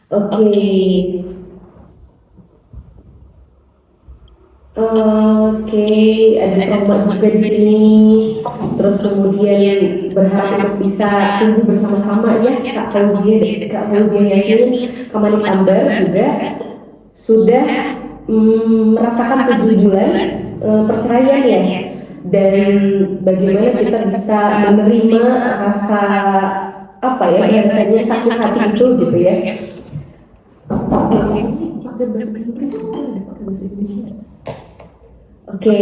Oke. Oke, ada trauma juga di sini. Terus kemudian berharap untuk bisa tumbuh bersama-sama ya Kak Fauzia Yasmin, Kamanik Ambar juga sudah merasakan 7 bulan perceraian ya. Dan bagaimana kita bisa menerima rasa apa ya bahasanya sakit hati itu gitu ya. Oke, sih pakai bahasa Inggris, ada pakai bahasa Indonesia. Oke,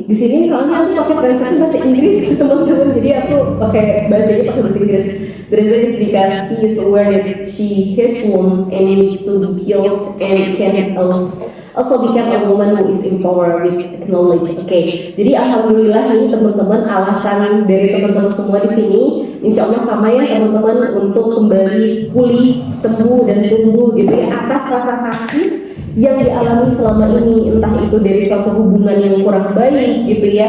di sini soalnya aku pakai translate bahasa Inggris teman-teman, jadi aku pakai bahasa Inggris. The reason is because he is aware that she has wounds and needs to be healed and can also become a woman who is empowered with knowledge. Oke, jadi alhamdulillah nih teman-teman, alasan dari teman-teman semua di sini, insya Allah sama ya teman-teman, untuk kembali pulih, sembuh dan tumbuh gitu ya atas rasa sakit yang dialami selama ini, entah itu dari suatu hubungan yang kurang baik gitu ya,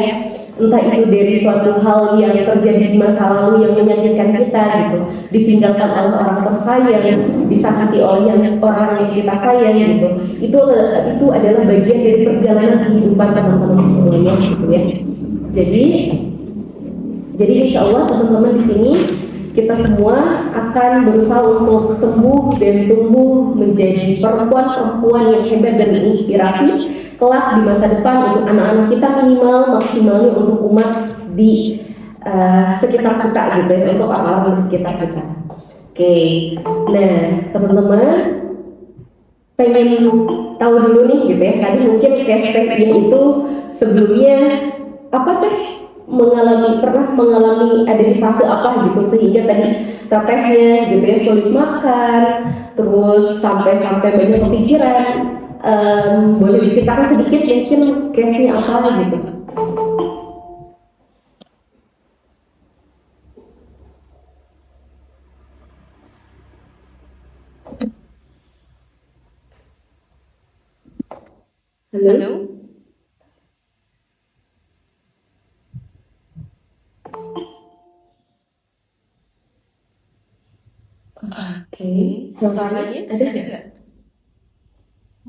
entah itu dari suatu hal yang terjadi di masa lalu yang menyakitkan kita gitu, ditinggalkan oleh orang tersayang, disakiti oleh orang yang kita sayang gitu. Itu adalah bagian dari perjalanan kehidupan teman-teman semuanya gitu ya. Jadi insya Allah teman-teman di sini kita semua akan berusaha untuk sembuh dan tumbuh menjadi perempuan-perempuan yang hebat dan inspirasi kelak di masa depan untuk anak-anak kita, minimal maksimalnya untuk umat di sekitar kita gitu ya, untuk orang-orang di sekitar kita. Oke, nah teman-teman pengen tahu dulu nih gitu ya, tadi mungkin case-nya itu sebelumnya apa teh pernah mengalami ada di fase apa gitu sehingga tadi tetehnya gitu ya sulit makan, terus sampai banyak kepikiran. Boleh diceritakan sedikit mungkin case-nya apa gitu? Halo? Oke, suaranya ada nggak?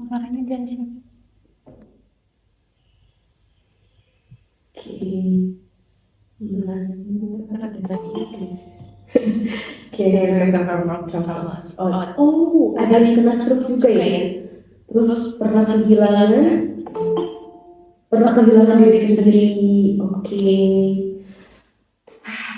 Suaranya dari sini. Oke, ada Inggris. Oh, ada yang kena stroke juga ya? Terus pernah kehilangan diri sendiri. Oke.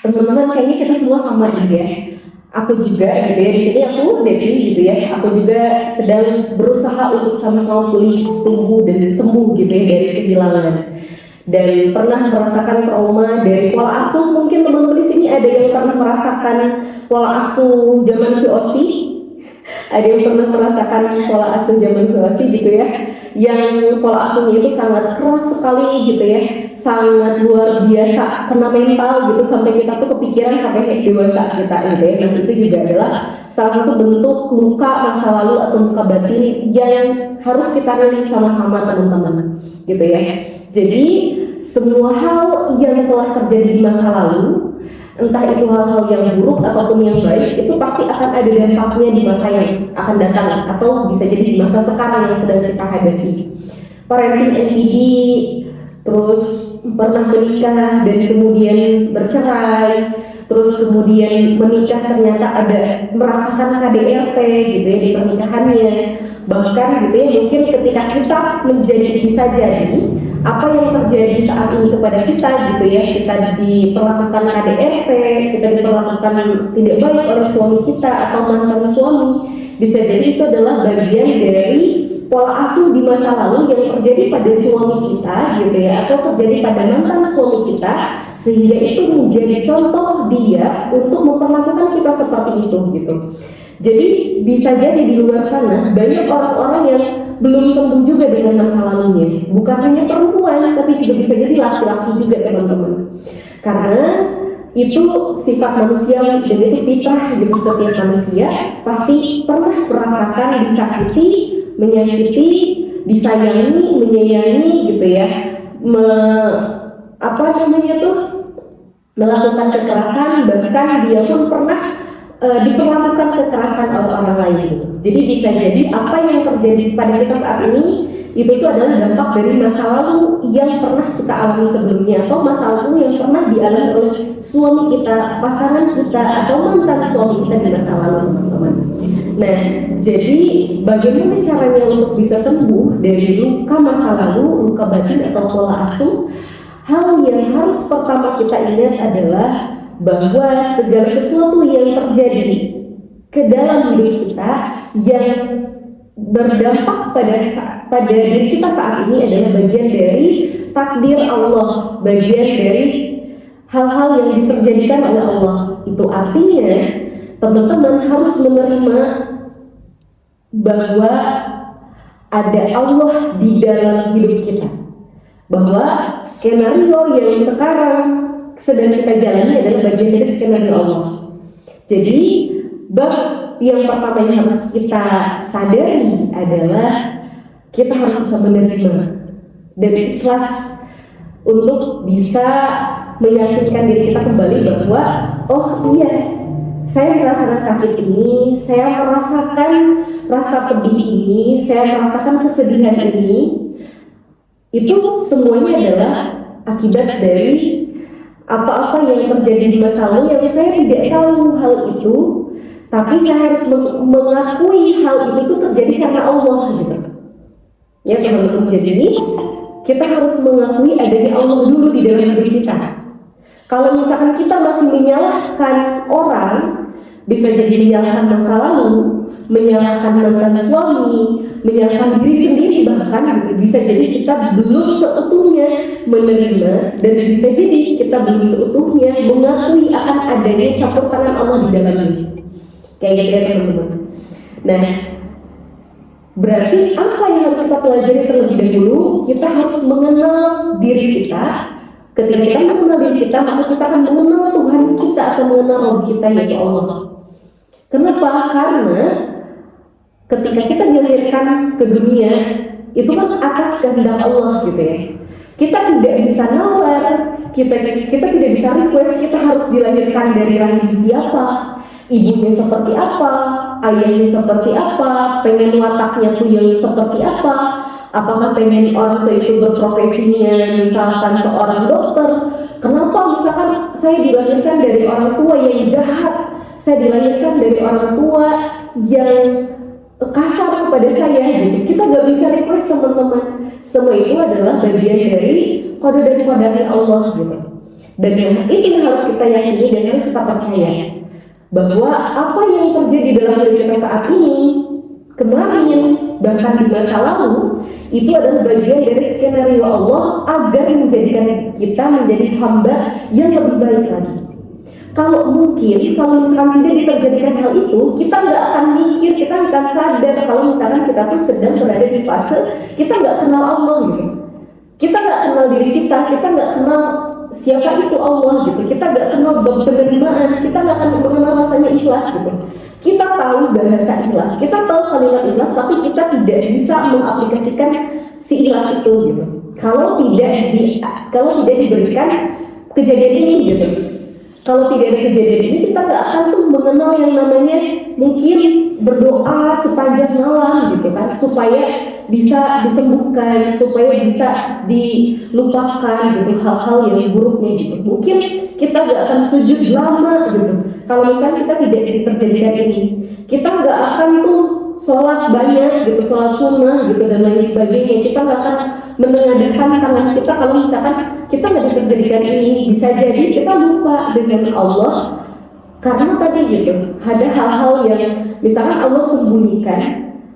Teman-teman kayaknya kita semua sama juga ya. Aku juga gitu ya, di sini aku Dedi gitu ya. Aku juga sedang berusaha untuk sama-sama pulih, tumbuh dan sembuh gitu ya dari kehilangan. Dan pernah merasakan trauma dari pola asuh, mungkin teman-teman di sini ada yang pernah merasakan pola asuh zaman VOC? Ada yang pernah merasakan pola asuh zaman VOC gitu ya, yang pola asuhnya itu sangat keras sekali gitu ya, sangat luar biasa, kena mental gitu sampai kita tuh kepikiran sampai kayak dewasa kita gitu ya. Nah itu juga adalah salah satu bentuk luka masa lalu atau luka batin yang harus kita rilis sama-sama teman-teman gitu ya. Jadi semua hal yang telah terjadi di masa lalu, entah itu hal-hal yang buruk ataupun yang baik, itu pasti akan ada dampaknya di masa yang akan datang atau bisa jadi di masa sekarang yang sedang kita hadapi. Parenting NPD, terus pernah menikah dan kemudian bercerai, terus kemudian menikah ternyata ada merasakan KDRT gitu ya di pernikahannya, bahkan gitu ya mungkin ketika kita bisa jadi apa yang terjadi saat ini kepada kita gitu ya, kita diperlakukan KDRT, kita diperlakukan tidak baik oleh suami kita atau mantan suami, bisa jadi itu adalah bagian dari pola asuh di masa lalu yang terjadi pada suami kita gitu ya, atau terjadi pada mantan suami kita, sehingga itu menjadi contoh dia untuk memperlakukan kita seperti itu gitu. Jadi bisa jadi di luar sana banyak orang-orang yang belum sembuh juga dengan masa lalunya. Bukan hanya perempuan, tapi juga bisa jadi laki-laki juga teman-teman. Karena itu sifat manusia dan itu fitrah gitu, setiap manusia pasti pernah merasakan disakiti, menyakiti, disayangi, menyayangi gitu ya. Melakukan kekerasan, bahkan dia pun pernah diperlakukan kekerasan oleh orang lain. Jadi bisa jadi apa yang terjadi pada kita saat ini itu adalah dampak dari masa lalu yang pernah kita alami sebelumnya, atau masa lalu yang pernah dialami oleh suami kita, pasangan kita, atau mantan suami kita di masa lalu, teman-teman. Nah, jadi bagaimana caranya untuk bisa sembuh dari luka masa lalu, luka batin atau pola asuh? Hal yang harus pertama kita ingat adalah bahwa segala sesuatu yang terjadi ke dalam hidup kita yang berdampak pada diri kita saat ini adalah bagian dari takdir Allah, bagian dari hal-hal yang diterjadikan oleh Allah. Itu artinya teman-teman harus menerima bahwa ada Allah di dalam hidup kita, bahwa skenario yang sekarang sedang kita jalani adalah bagian dari skenario Allah. Jadi bab yang pertama yang harus kita sadari adalah kita harus bisa menerima dan ikhlas untuk bisa meyakinkan diri kita kembali bahwa oh iya, saya merasakan sakit ini, saya merasakan rasa pedih ini, saya merasakan kesedihan ini. Itu semuanya adalah akibat dari apa-apa yang terjadi di masa lalu yang saya tidak tahu hal itu, tapi saya harus mengakui hal itu terjadi karena Allah, gitu. Ya teman-teman, jadi kita harus mengakui adanya Allah dulu di dalam hidup kita. Kalau misalkan kita masih menyalahkan orang, bisa jadi menyalahkan masa lalu, menyalahkan mantan suami, menyalahkan diri sendiri, bahkan bisa jadi kita belum seutuhnya menerima, dan bisa jadi kita belum seutuhnya mengakui akan adanya campur tangan Allah di dalam diri. Kayak gitu teman-teman. Nah, berarti apa yang harus kita pelajari terlebih dahulu? Kita harus mengenal diri kita. Ketika kita mengenal diri kita, maka kita akan mengenal Tuhan kita, akan mengenal Rabb kita, yaitu Allah. Kenapa? Karena ketika kita dilahirkan ke dunia, itu kan atas kehendak Allah, gitu ya. Kita tidak bisa nawar, kita tidak bisa request kita harus dilahirkan dari rahim siapa, ibunya seperti apa, ayahnya seperti apa, pengen wataknya tuh yang seperti apa, apakah pengen orang tua itu berprofesinya misalkan seorang dokter. Kenapa misalkan saya dilahirkan dari orang tua yang jahat, saya dilahirkan dari orang tua yang kasar kepada saya, gitu. Kita gak bisa request teman-teman. Semua itu adalah bagian dari kode dan kodenya Allah, gitu. Dan yang itu yang harus kita yakini dan harus kita percaya bahwa apa yang terjadi dalam hidup kita saat ini, kemarin, bahkan di masa lalu, itu adalah bagian dari skenario Allah agar menjadikan kita menjadi hamba yang lebih baik lagi. Kalau misalkan tidak terjadikan hal itu, kita nggak akan mikir, kita nggak akan sadar kalau misalkan kita tuh sedang berada di fase kita nggak kenal Allah, gitu. Kita nggak kenal diri kita nggak kenal siapa itu Allah, gitu. Kita nggak kenal penerimaan, kita nggak akan mengenal rasanya ikhlas, gitu. Kita tahu bahasa ikhlas, kita tahu kalimat ikhlas, tapi kita tidak bisa mengaplikasikan si ikhlas itu, gitu. Kalau tidak diberikan kejadian ini, gitu. Kalau tidak ada kejadian ini, kita nggak akan tuh mengenal yang namanya mungkin berdoa sepanjang malam, gitu kan, supaya bisa disembuhkan, supaya bisa dilupakan, gitu, hal-hal yang buruknya, gitu. Mungkin kita nggak akan sujud lama, gitu. Kalau misalnya kita tidak terjadikan ini, kita nggak akan tuh sholat banyak, gitu, sholat sunnah, gitu, dan lain sebagainya. Kita nggak akan menengadahkan tangan kita kalau misalkan kita nggak terjadikan ini. Bisa jadi kita lupa dengan Allah karena tadi, gitu, ada hal-hal yang misalkan Allah sembunyikan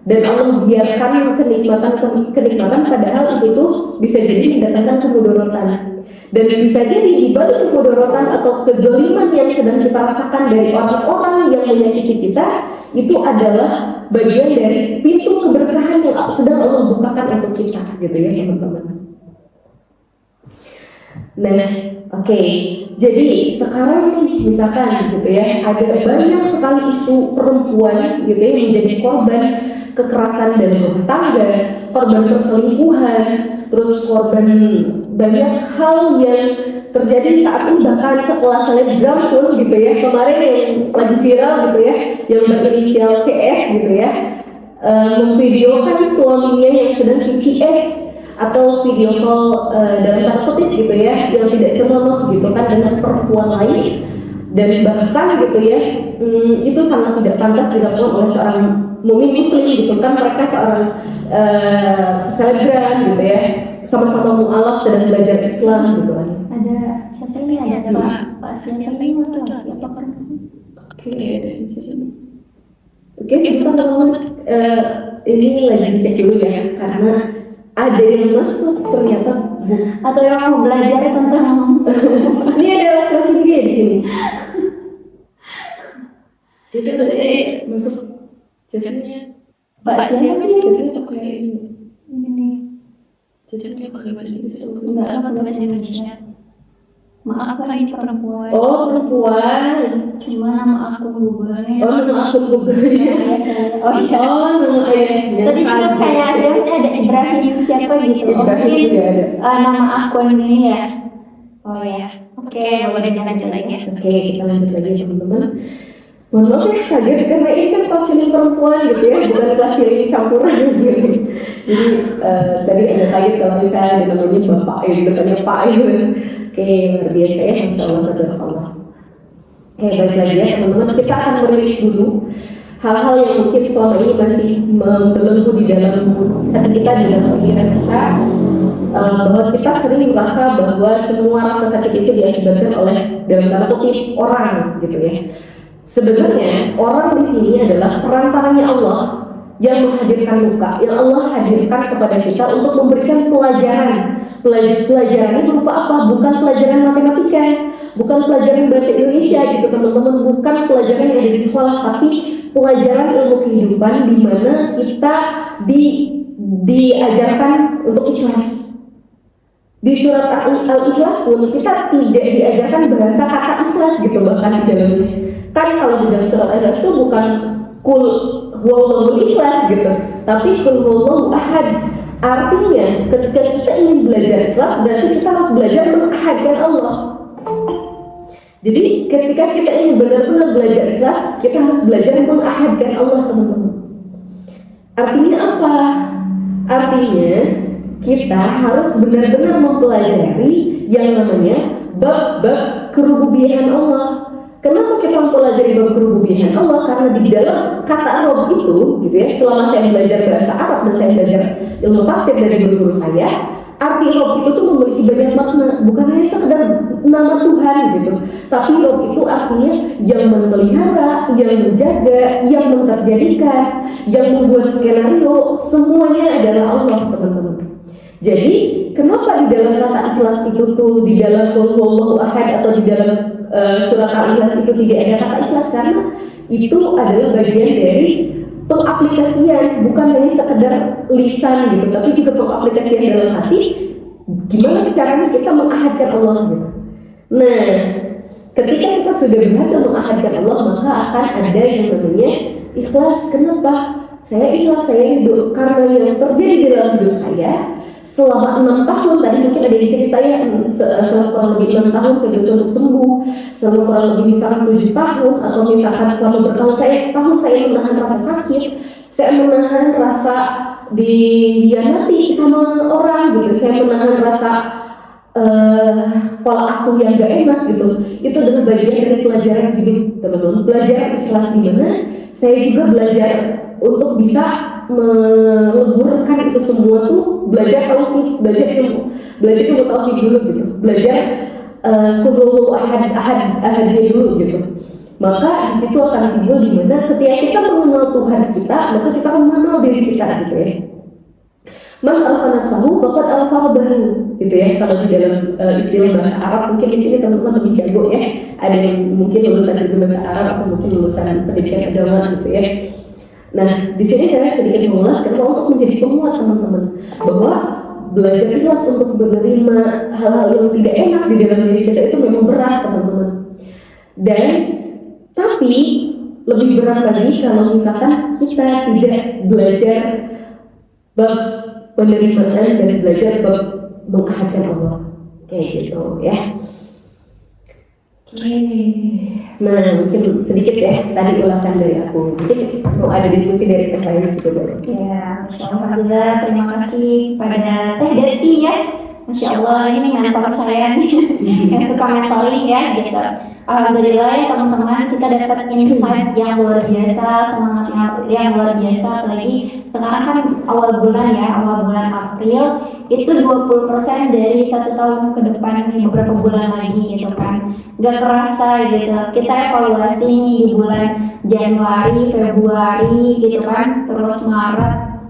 dan Allah biarkan kenikmatan padahal itu tuh bisa jadi mendatangkan kemudorotan. Dan bisa jadi di balik kemudorotan atau kezaliman yang sedang kita rasakan dari orang-orang yang menyakiti kita, itu adalah bagian dari pintu keberkahan yang sedang Allah bukakan untuk kita, gitu ya teman-teman. Nah, oke. Jadi sekarang nih misalkan, gitu ya, ada banyak sekali isu perempuan, gitu ya, yang menjadi korban kekerasan dalam rumah tangga, korban perselingkuhan, terus korban banyak hal yang terjadi saat ini, bahkan setelah selebgram pun gitu ya, kemarin yang lagi viral gitu ya, yang berinisial CS gitu ya, memvideokan suaminya yang sedang VCS atau video call dalam tanda kutip gitu ya, yang tidak senonoh gitu kan dengan perempuan lain, dan bahkan gitu ya, itu sangat tidak pantas dilakukan oleh seorang mukmin muslim gitu kan. Mereka seorang selebgram gitu ya, sama-sama mu'alaf sedang belajar Islam gitu kan. Ada siapa ini, ada Pak siapa ini laki-laki apa perempuan? Oke, sebentar teman-teman, ini lagi dicek dulu ya, karena ada yang masuk ternyata Atau yang mau belajar tentang ini ada laki-laki juga ya di sini. Itu tadi masuk chatnya. Pak siapa sih? Chatnya pakai Ini Chatnya pakai bahasa Inggris. enggak pakai bahasa Indonesia. Maaf Kak, ini perempuan. Oh, perempuan. Cuma nama aku Google. Oh, nama akun Google ya. Oh iya. Oh, nama ayahnya. Tadi juga kayak ada Ibrahim siapa gitu. Oh, Ibrahim mungkin juga ada. nama akun ini ya. Oh ya. Oke, boleh dilanjut lagi ya. Oke, kita lanjut lagi teman-teman. Mohon maaf ya kaget karena ini kan kelas ini perempuan gitu ya, bukan kelas ini campuran gitu. Jadi tadi ada kaget kalau misalnya ditemani bapak gitu, tanya pak gitu. Oke, luar biasa ya, masya Allah, tabarakallah. Oke, baik lagi ya teman-teman, kita akan merilis dulu hal-hal yang mungkin selama ini masih membelenggu di dalam hati kita, di dalam pikiran kita, bahwa kita sering merasa bahwa semua rasa sakit itu diakibatkan oleh dalam tanda kutip orang gitu ya. Sebenarnya orang di sini adalah perantaranya Allah yang menghadirkan luka, yang Allah hadirkan kepada kita untuk memberikan pelajaran. Pelajaran ini berupa apa? Bukan pelajaran matematika, bukan pelajaran bahasa Indonesia gitu teman-teman, bukan pelajaran yang ada di sekolah, tapi pelajaran ilmu kehidupan di mana kita diajarkan untuk ikhlas. Di surat Al-Ikhlas pun kita tidak diajarkan bahasa kata ikhlas gitu bahkan di dalamnya. Kan kalau di dalam surat Al-Ikhlas itu bukan kul huwallahul ikhlas gitu, tapi kul huwallahu ahad. Artinya ketika kita ingin belajar ikhlas berarti kita harus belajar mengahadkan Allah. Jadi ketika kita ingin benar-benar belajar ikhlas, kita harus belajar mengahadkan Allah teman-teman. Artinya apa? Artinya kita harus benar-benar mempelajari yang namanya bab-bab kerububiyahan Allah. Kenapa kita mempelajari bab kerububiyahan Allah? Karena di dalam kata Rob itu, gitu ya, selama saya belajar bahasa Arab dan saya belajar ilmu tafsir dari guru saya, arti Rob itu tuh memiliki banyak makna, bukan hanya sekedar nama Tuhan gitu, tapi Rob itu artinya yang memelihara, yang menjaga, yang menterjadikan, yang membuat skenario, semuanya adalah Allah teman-teman. Jadi kenapa di dalam kata ikhlas itu tuh, di dalam qul huwallahu ahad atau di dalam surat Al-Ikhlas itu tidak ada kata ikhlas? Karena itu adalah bagian dari pengaplikasian, bukan hanya sekedar lisan gitu, tapi juga pengaplikasian dalam hati. Gimana caranya kita mengahadkan Allah gitu. Nah, ketika kita sudah berhasil mengahadkan Allah, maka akan ada yang namanya ikhlas. Kenapa? Saya ikhlas, saya hidup karena yang terjadi di dalam hidup saya selama 6 tahun, tadi mungkin ada yang cerita ya, selama kurang lebih 6 tahun saya berusaha untuk sembuh, selama kurang lebih misalkan 7 tahun, atau misalkan selama bertahun saya menahan rasa sakit, saya menahan rasa dihianati sama orang gitu, saya menahan rasa pola asuh yang gak enak gitu. Itu adalah bagian dari pelajaran hidup teman-teman, belajar ikhlas di mana saya juga belajar untuk bisa meleburkan itu semua tuh, belajar tauhid, belajar ilmu tauhid dulu gitu, belajar qul ahadnya dulu gitu. Maka di situ akan timbul di mana ketika kita mengenal Tuhan kita, maka kita mengenal diri kita gitu ya. Man arafa nafsahu faqad arafa rabbahu gitu ya. Kalau di dalam istilah bahasa Arab, mungkin di sini teman-teman lebih jago ya. Ada yang mungkin lulusan bahasa Arab atau mungkin lulusan pendidikan agama gitu ya. Nah, di sini saya sedikit mengulas kenapa untuk menjadi penguat teman-teman, bahwa belajar ikhlas untuk menerima hal-hal yang tidak enak di dalam diri kita itu memang berat teman-teman. Dan tapi lebih berat lagi kalau misalkan kita tidak belajar bab penerimaan dan belajar bab mengahadkan Allah kayak gitu ya. Oke. Nah, mungkin sedikit ya tadi ulasan dari aku. Mungkin mau ada diskusi dari teh lain juga boleh. Ya, Masya Allah juga terima kasih pada Teh Deti ya. Masya Allah ini mentor saya nih yang suka mentoring ya gitu. Alhamdulillah ya teman-teman kita dapat insight yang luar biasa, semangat yang luar biasa. Apalagi sekarang kan awal bulan ya, awal bulan April itu 20% dari 1 tahun ke depan nih, beberapa bulan lagi gitu kan. Gak kerasa gitu. Kita evaluasi nih di bulan Januari, Februari gitu kan, terus Maret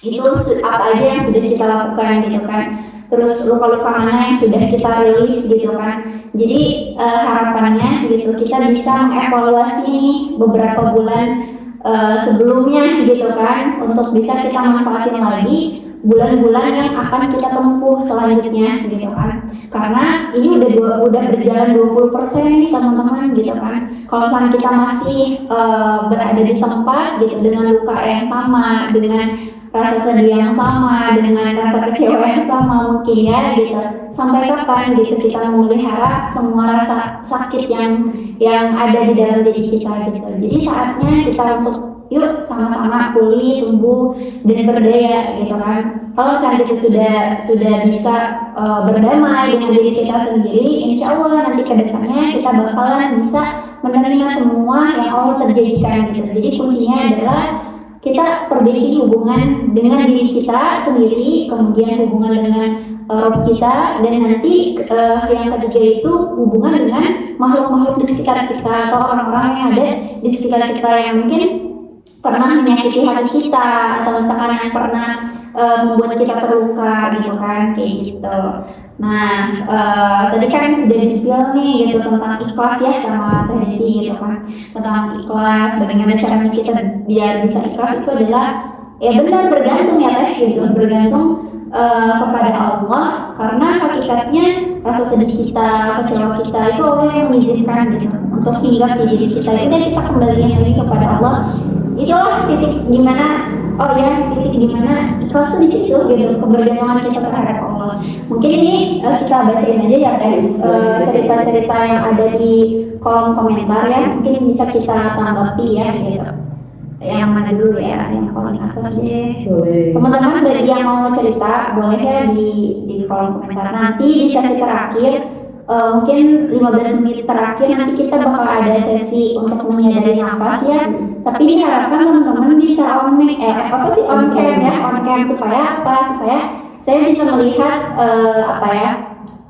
itu apa aja yang sudah kita lakukan gitu kan, terus luka-luka mana yang sudah kita rilis gitu kan. Jadi harapannya gitu kita bisa mengevaluasi nih beberapa bulan sebelumnya gitu kan, untuk bisa kita manfaatin lagi bulan-bulan yang akan kita tempuh selanjutnya gitu kan. Karena ini udah berjalan 20% nih teman-teman gitu kan. Kalau misalnya kita masih berada di tempat gitu dengan luka yang sama, dengan rasa sedih yang sama, dengan rasa kecewa yang sama mungkin ya gitu. Sampai kapan gitu kita memelihara semua rasa sakit yang ada di dalam diri kita gitu. Jadi saatnya kita untuk yuk sama-sama pulih, tumbuh dan berdaya gitu kan. Kalau saat itu sudah bisa berdamai dengan diri kita sendiri, insya Allah nanti ke depannya kita bakalan bisa menerima semua yang Allah terjadikan gitu. Jadi kuncinya adalah kita perbaiki hubungan dengan diri kita sendiri, kemudian hubungan dengan roh kita, dan nanti yang ketiga itu hubungan dengan makhluk-makhluk di sekitar kita atau orang-orang yang ada di sekitar kita yang mungkin pernah menyakiti hati kita atau misalkan yang pernah membuat kita terluka gitu kan, kayak gitu. Nah tadi kan sudah di-spill nih gitu tentang ikhlas ya sama Teh gitu kan, tentang ikhlas, bagaimana caranya kita biar bisa ikhlas itu adalah ya benar bergantung ya Teh gitu, bergantung kepada Allah, karena hakikatnya rasa sedih kita, kecewa kita itu Allah yang mengizinkan gitu untuk hinggap di diri kita. Udah kita kembalikan lagi kepada Allah. Itulah titik dimana titik dimana ikhlas itu di situ gitu, kebergantungan kita terhadap Allah. Mungkin ini kita bacain aja ya Teh cerita-cerita yang ada di kolom komentar ya, mungkin bisa kita tanggapi ya gitu. Yang mana dulu ya, yang paling atas deh. Teman-teman bagi yang mau cerita boleh ya di kolom komentar. Nanti di sesi terakhir mungkin 15 menit terakhir nanti kita bakal ada sesi untuk menyadari nafas ya. Tapi diharapkan teman-teman bisa on cam supaya saya bisa melihat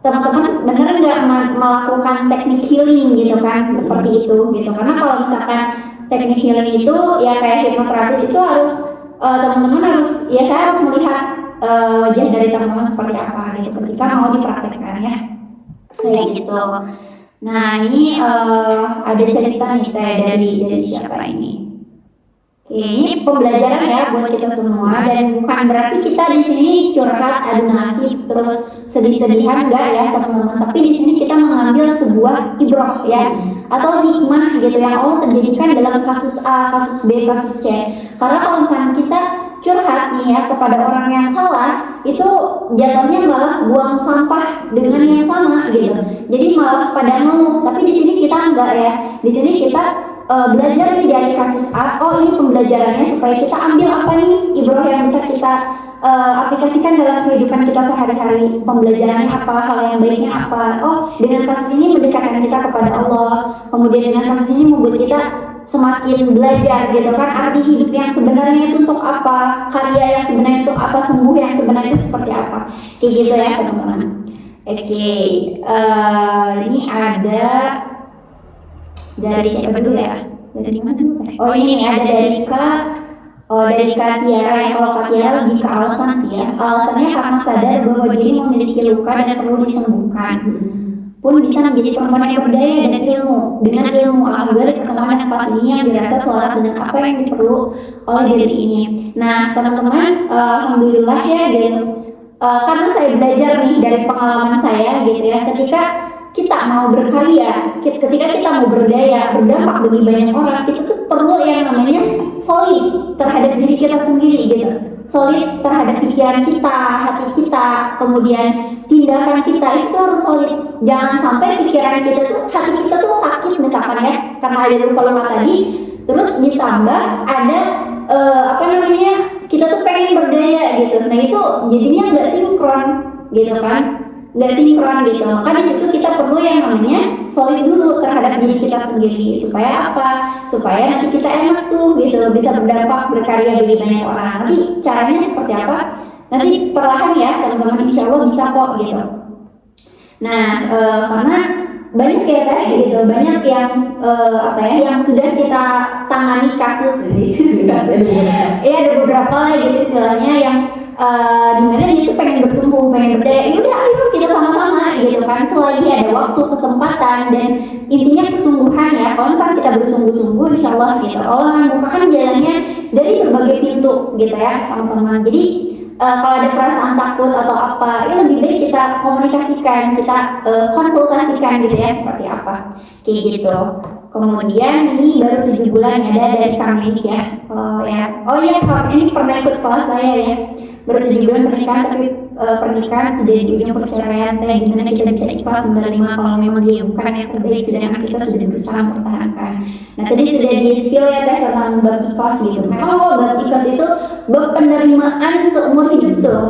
teman-teman benar nggak melakukan teknik healing gitu kan, seperti itu gitu. Karena kalau misalkan teknik healing itu ya kayak hipnoterapi itu harus teman-teman harus ya saya harus melihat wajah dari teman-teman seperti apa gitu ketika mau dipraktekkan ya, kayak gitu. Nah ini ada cerita nih dari siapa ini? Oke, ini pembelajaran ya buat kita semua, dan bukan berarti kita di sini curhat adu nasib terus sedih-sedihan enggak ya teman-teman. Tapi di sini kita mengambil sebuah ibrah ya atau hikmah gitu yang Allah terjadikan dalam kasus A, kasus B, kasus C. Karena kalau misalnya kita curhat nih ya kepada orang yang salah, itu jatuhnya malah buang sampah dengan yang sama gitu. Jadi malah pada ngeluh. Tapi di sini kita enggak ya. Di sini kita belajar nih dari kasus A. Oh ini pembelajarannya supaya kita ambil apa nih ibrah yang bisa kita aplikasikan dalam kehidupan kita sehari-hari. Pembelajarannya apa, hal yang baiknya apa. Oh dengan kasus ini mendekatkan kita kepada Allah. Kemudian dengan kasus ini membuat kita semakin belajar gitu kan, arti hidup yang sebenarnya itu untuk apa, karya yang sebenarnya untuk apa, sembuh yang sebenarnya itu seperti apa, kayak gitu ya teman-teman. Oke, ini ada dari siapa dulu ya? Dari mana dulu? Oh ini nih ada dari Kak Tiara ya. Kalau Kak Tiara lebih ke alasan sih ya. Alasannya karena sadar bahwa diri memiliki luka dan perlu disembuhkan. Pun bisa menjadi perempuan yang berdaya dan dengan ilmu alhamdulillah perkembangan yang pastinya dirasa selaras dengan apa yang diperlu oleh diri ini. Nah teman-teman alhamdulillah ya gitu. Karena saya belajar nih dari pengalaman saya gitu ya, ketika kita mau berkarya, ketika kita mau berdaya, berdampak bagi banyak orang, kita tuh perlu yang namanya solid terhadap diri kita sendiri gitu. solid terhadap pikiran kita, hati kita, kemudian tindakan kita itu harus solid. Jangan sampai pikiran kita tuh, hati kita tuh sakit misalkan ya, karena ada lupa-lupa tadi, terus ditambah ada kita tuh pengen berdaya gitu. Nah itu jadinya nggak sinkron gitu kan, nggak sinkron gitu. Maka di situ kita perlu yang namanya solid dulu terhadap diri kita sendiri. Supaya apa? Supaya nanti kita enak tuh gitu, bisa berdampak, berkarya bagi banyak orang. Nanti caranya seperti apa? Nanti perlahan ya teman-teman, insya Allah bisa kok gitu. Nah karena banyak ya teh gitu, banyak yang yang sudah kita tangani kasus gitu. Ya ada beberapa lah gitu istilahnya yang dimana dia tuh pengen bertumbuh, pengen berdaya. Ya udah ayo kita sama-sama gitu kan, selagi ada waktu, kesempatan, dan intinya kesungguhan ya. Kalau misalnya kita bersungguh-sungguh, insya Allah gitu Allah akan bukakan jalannya dari berbagai pintu gitu ya teman-teman. Jadi kalau ada perasaan takut atau apa, ya lebih baik kita komunikasikan, kita konsultasikan gitu ya seperti apa, kayak gitu. Kemudian ini baru 7 bulan ada dari kami ya. Ini pernah ikut kelas saya ya. Baru 7 bulan pernikahan, tapi pernikahan sudah di ujung perceraian. Teh gimana kita bisa ikhlas menerima kalau memang dia bukan yang terbaik, sedangkan kita sudah berusaha mempertahankan. Nah tadi sudah di skill ya teh tentang bab ikhlas gitu. Memang kalau bab ikhlas itu bab penerimaan seumur hidup tuh,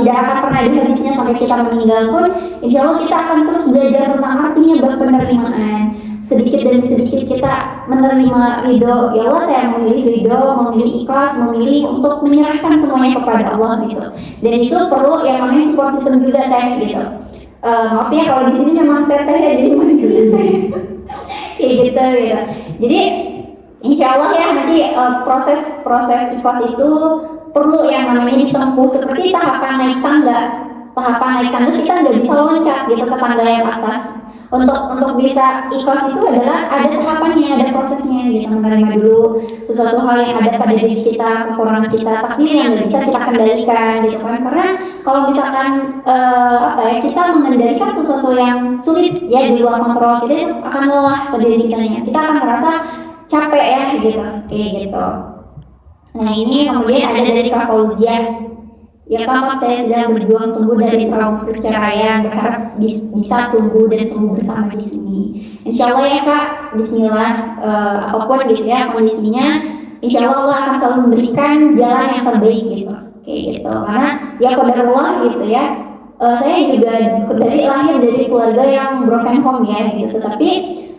tidak akan pernah ada habisnya sampai kita meninggal pun. Insya Allah kita akan terus belajar tentang artinya bab penerimaan. Sedikit demi sedikit kita menerima ridho. Ya Allah, saya memilih ridho, memilih ikhlas, memilih untuk menyerahkan semuanya kepada Allah gitu. Dan itu perlu yang namanya support system juga teh gitu. Maaf ya kalau di sini memang teh ya, jadi manggil teh kayak gitu gitu. Jadi insya Allah ya nanti proses ikhlas itu perlu yang namanya ditempuh seperti tahapan naik tangga. Tahapan naik tangga kita nggak bisa loncat gitu ke tangga yang atas. Untuk bisa ikhlas itu adalah ada tahapannya, ada prosesnya gitu. Menerima dulu sesuatu hal yang ada pada diri kita, kekurangan kita, takdir yang nggak bisa kita kendalikan gitu kan. Karena kalau misalkan kita mengendalikan sesuatu yang sulit ya di luar kontrol kita, itu akan lelah pada diri kitanya. Kita akan merasa capek ya gitu, kayak gitu. Nah ini kemudian ada dari Kak Fauziah. Ya Kak, saya sedang berjuang sembuh dari trauma perceraian, berharap bisa tumbuh dan sembuh bersama di sini. Insya Allah ya Kak, Bismillah, apapun gitu ya kondisinya, Insya Allah Allah akan selalu memberikan jalan yang terbaik gitu, kayak gitu. Karena ya qadarullah gitu ya. Saya juga dari lahir dari keluarga yang broken home ya gitu, tapi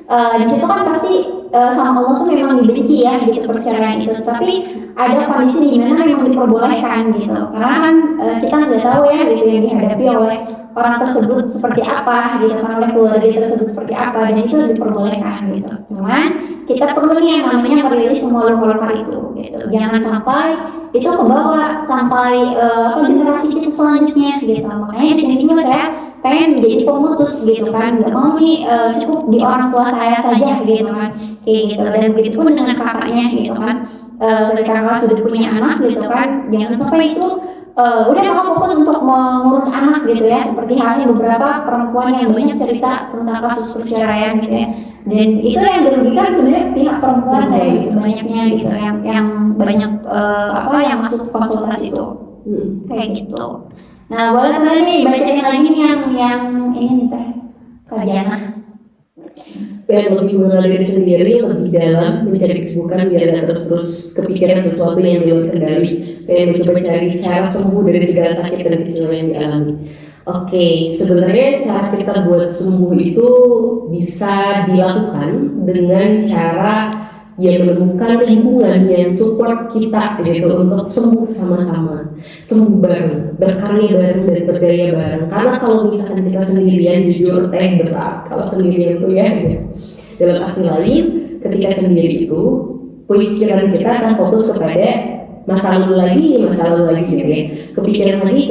di situ kan pasti sama Allah tuh memang dibenci ya gitu perceraian itu, tapi ada kondisi di mana memang diperbolehkan gitu, karena kan kita nggak tahu ya gitu yang dihadapi oleh orang tersebut seperti apa gitu kan, oleh keluarga tersebut seperti apa, dan itu diperbolehkan gitu. Cuman kita perlu nih yang namanya merilis semua luka-luka itu gitu, jangan sampai itu kebawa sampai generasi kita selanjutnya gitu. Makanya di sini juga saya pengen menjadi pemutus gitu kan, nggak mau nih cukup di orang tua saya saja gitu kan, kayak gitu. Dan begitu pun dengan kakaknya gitu kan, ketika kakak sudah punya anak gitu kan, jangan sampai itu udah kakak fokus untuk mengurus anak gitu ya, seperti halnya beberapa perempuan yang banyak cerita tentang kasus perceraian gitu ya. Dan itu yang dirugikan sebenarnya pihak perempuan kayak gitu, banyaknya gitu yang banyak yang masuk konsultasi itu kayak gitu. Nah boleh nih bacain lagi nih yang ini teh Kak Jana. Pengen lebih mengenal diri sendiri, lebih dalam, mencari kesibukan biar nggak terus kepikiran sesuatu yang belum terkendali. Pengen mencoba cari cara sembuh dari segala sakit dan kecewa yang dialami. Oke, sebenarnya cara kita buat sembuh itu bisa dilakukan dengan cara menemukan lingkungan yang support kita gitu untuk sembuh sama-sama, sembuh bareng, berkarya bareng dan berdaya bareng. Karena kalau misalkan kita sendirian, jujur teh berat kalau sendirian tuh ya. Dalam arti lain, ketika sendiri itu pikiran kita akan fokus kepada masa lalu lagi gitu ya, kepikiran lagi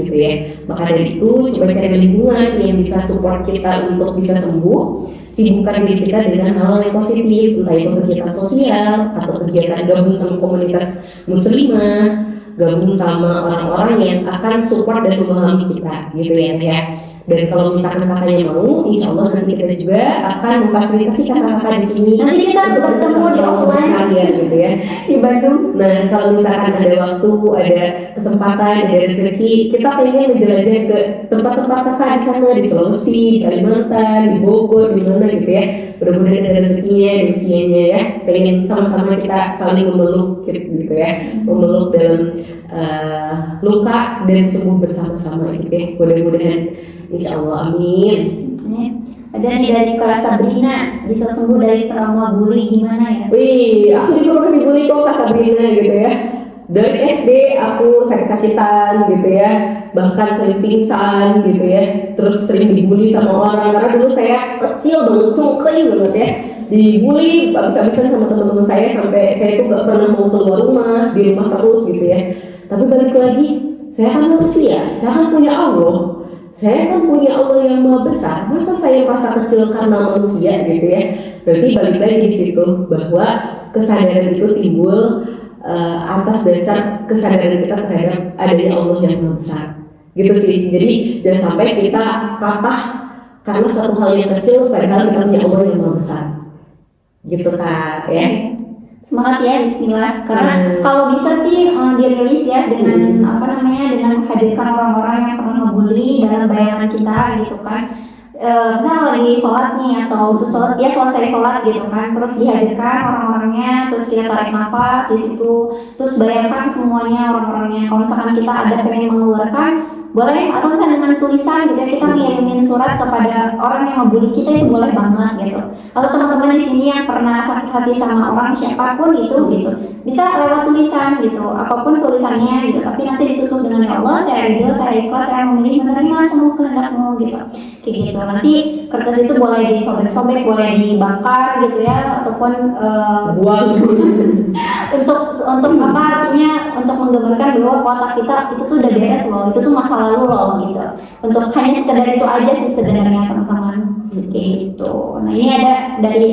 gitu ya. Maka dari itu coba cari lingkungan yang bisa support kita untuk bisa sembuh. Sibukkan diri kita dengan hal yang positif, entah itu kegiatan sosial atau kegiatan gabung sama komunitas muslimah, gabung sama orang-orang yang akan support dan memahami kita gitu ya. Dan kalau misalkan kakaknya mau, insya Allah nanti kita juga akan memfasilitasi kakak-kakak di sini. Nanti kita bertemu di offline kalian gitu ya. di Bandung. Nah, kalau misalkan ada waktu, ada kesempatan, ada rezeki, kita pengen menjelajah ke tempat-tempat kakak di sana, di Sulawesi, di Kalimantan, di Bogor, di mana gitu ya. Mudah-mudahan ada rezekinya, ada usianya ya. Pengen sama-sama kita saling memeluk gitu ya, memeluk dalam luka dan sembuh bersama-sama gitu ya. Mudah-mudahan, insya Allah, amin. Ada nih dari Kak Sabrina, bisa sembuh dari trauma bully gimana ya? Wih, aku juga pernah dibully kok Kak Sabrina gitu ya. Dari SD aku sakit-sakitan gitu ya, bahkan sering pingsan gitu ya, terus sering dibully sama orang karena dulu saya kecil banget, cungkring banget ya, dibully abis-abisan sama teman-teman saya sampai saya tuh gak pernah mau keluar rumah, di rumah terus gitu ya. Tapi balik lagi, saya kan manusia, saya kan punya Allah. Saya kan punya Allah yang maha besar, masa saya merasa kecil karena manusia gitu ya. Berarti balik lagi di situ bahwa kesadaran itu timbul atas dasar kesadaran kita terhadap adanya Allah yang maha besar. Gitu sih. Jadi jangan sampai kita patah karena satu hal yang kecil padahal kita punya Allah yang maha besar. Gitu Kak ya. Semangat ya, Bismillah. Karena kalau bisa sih dirilis ya dengan dengan menghadirkan orang-orang yang pernah ngebully dalam bayangan kita gitu kan. Misalnya lagi sholat nih atau selesai sholat gitu kan, terus dihadirkan orang-orangnya, terus kita tarik nafas di situ, terus bayangkan semuanya orang-orangnya. Kalau misalkan kita ada pengen mengeluarkan, boleh, atau misalnya dengan tulisan gitu ya, kita ngirimin surat kepada orang yang ngebully kita itu boleh banget gitu. Atau teman-teman di sini yang pernah sakit hati sama orang siapapun itu gitu, bisa lewat tulisan gitu, apapun tulisannya gitu. Tapi nanti ditutup dengan ya Allah, saya ridho, saya ikhlas, saya memilih menerima semua kehendakmu gitu. Kayak gitu. Nanti kertas itu boleh disobek-sobek, boleh dibakar gitu ya, ataupun Buang. untuk apa artinya, untuk menggambarkan bahwa kotak kita itu tuh udah beres loh, itu tuh masa lalu loh gitu. Untuk hanya sekedar itu aja sih sebenarnya teman-teman. Kayak gitu. Nah ini ada dari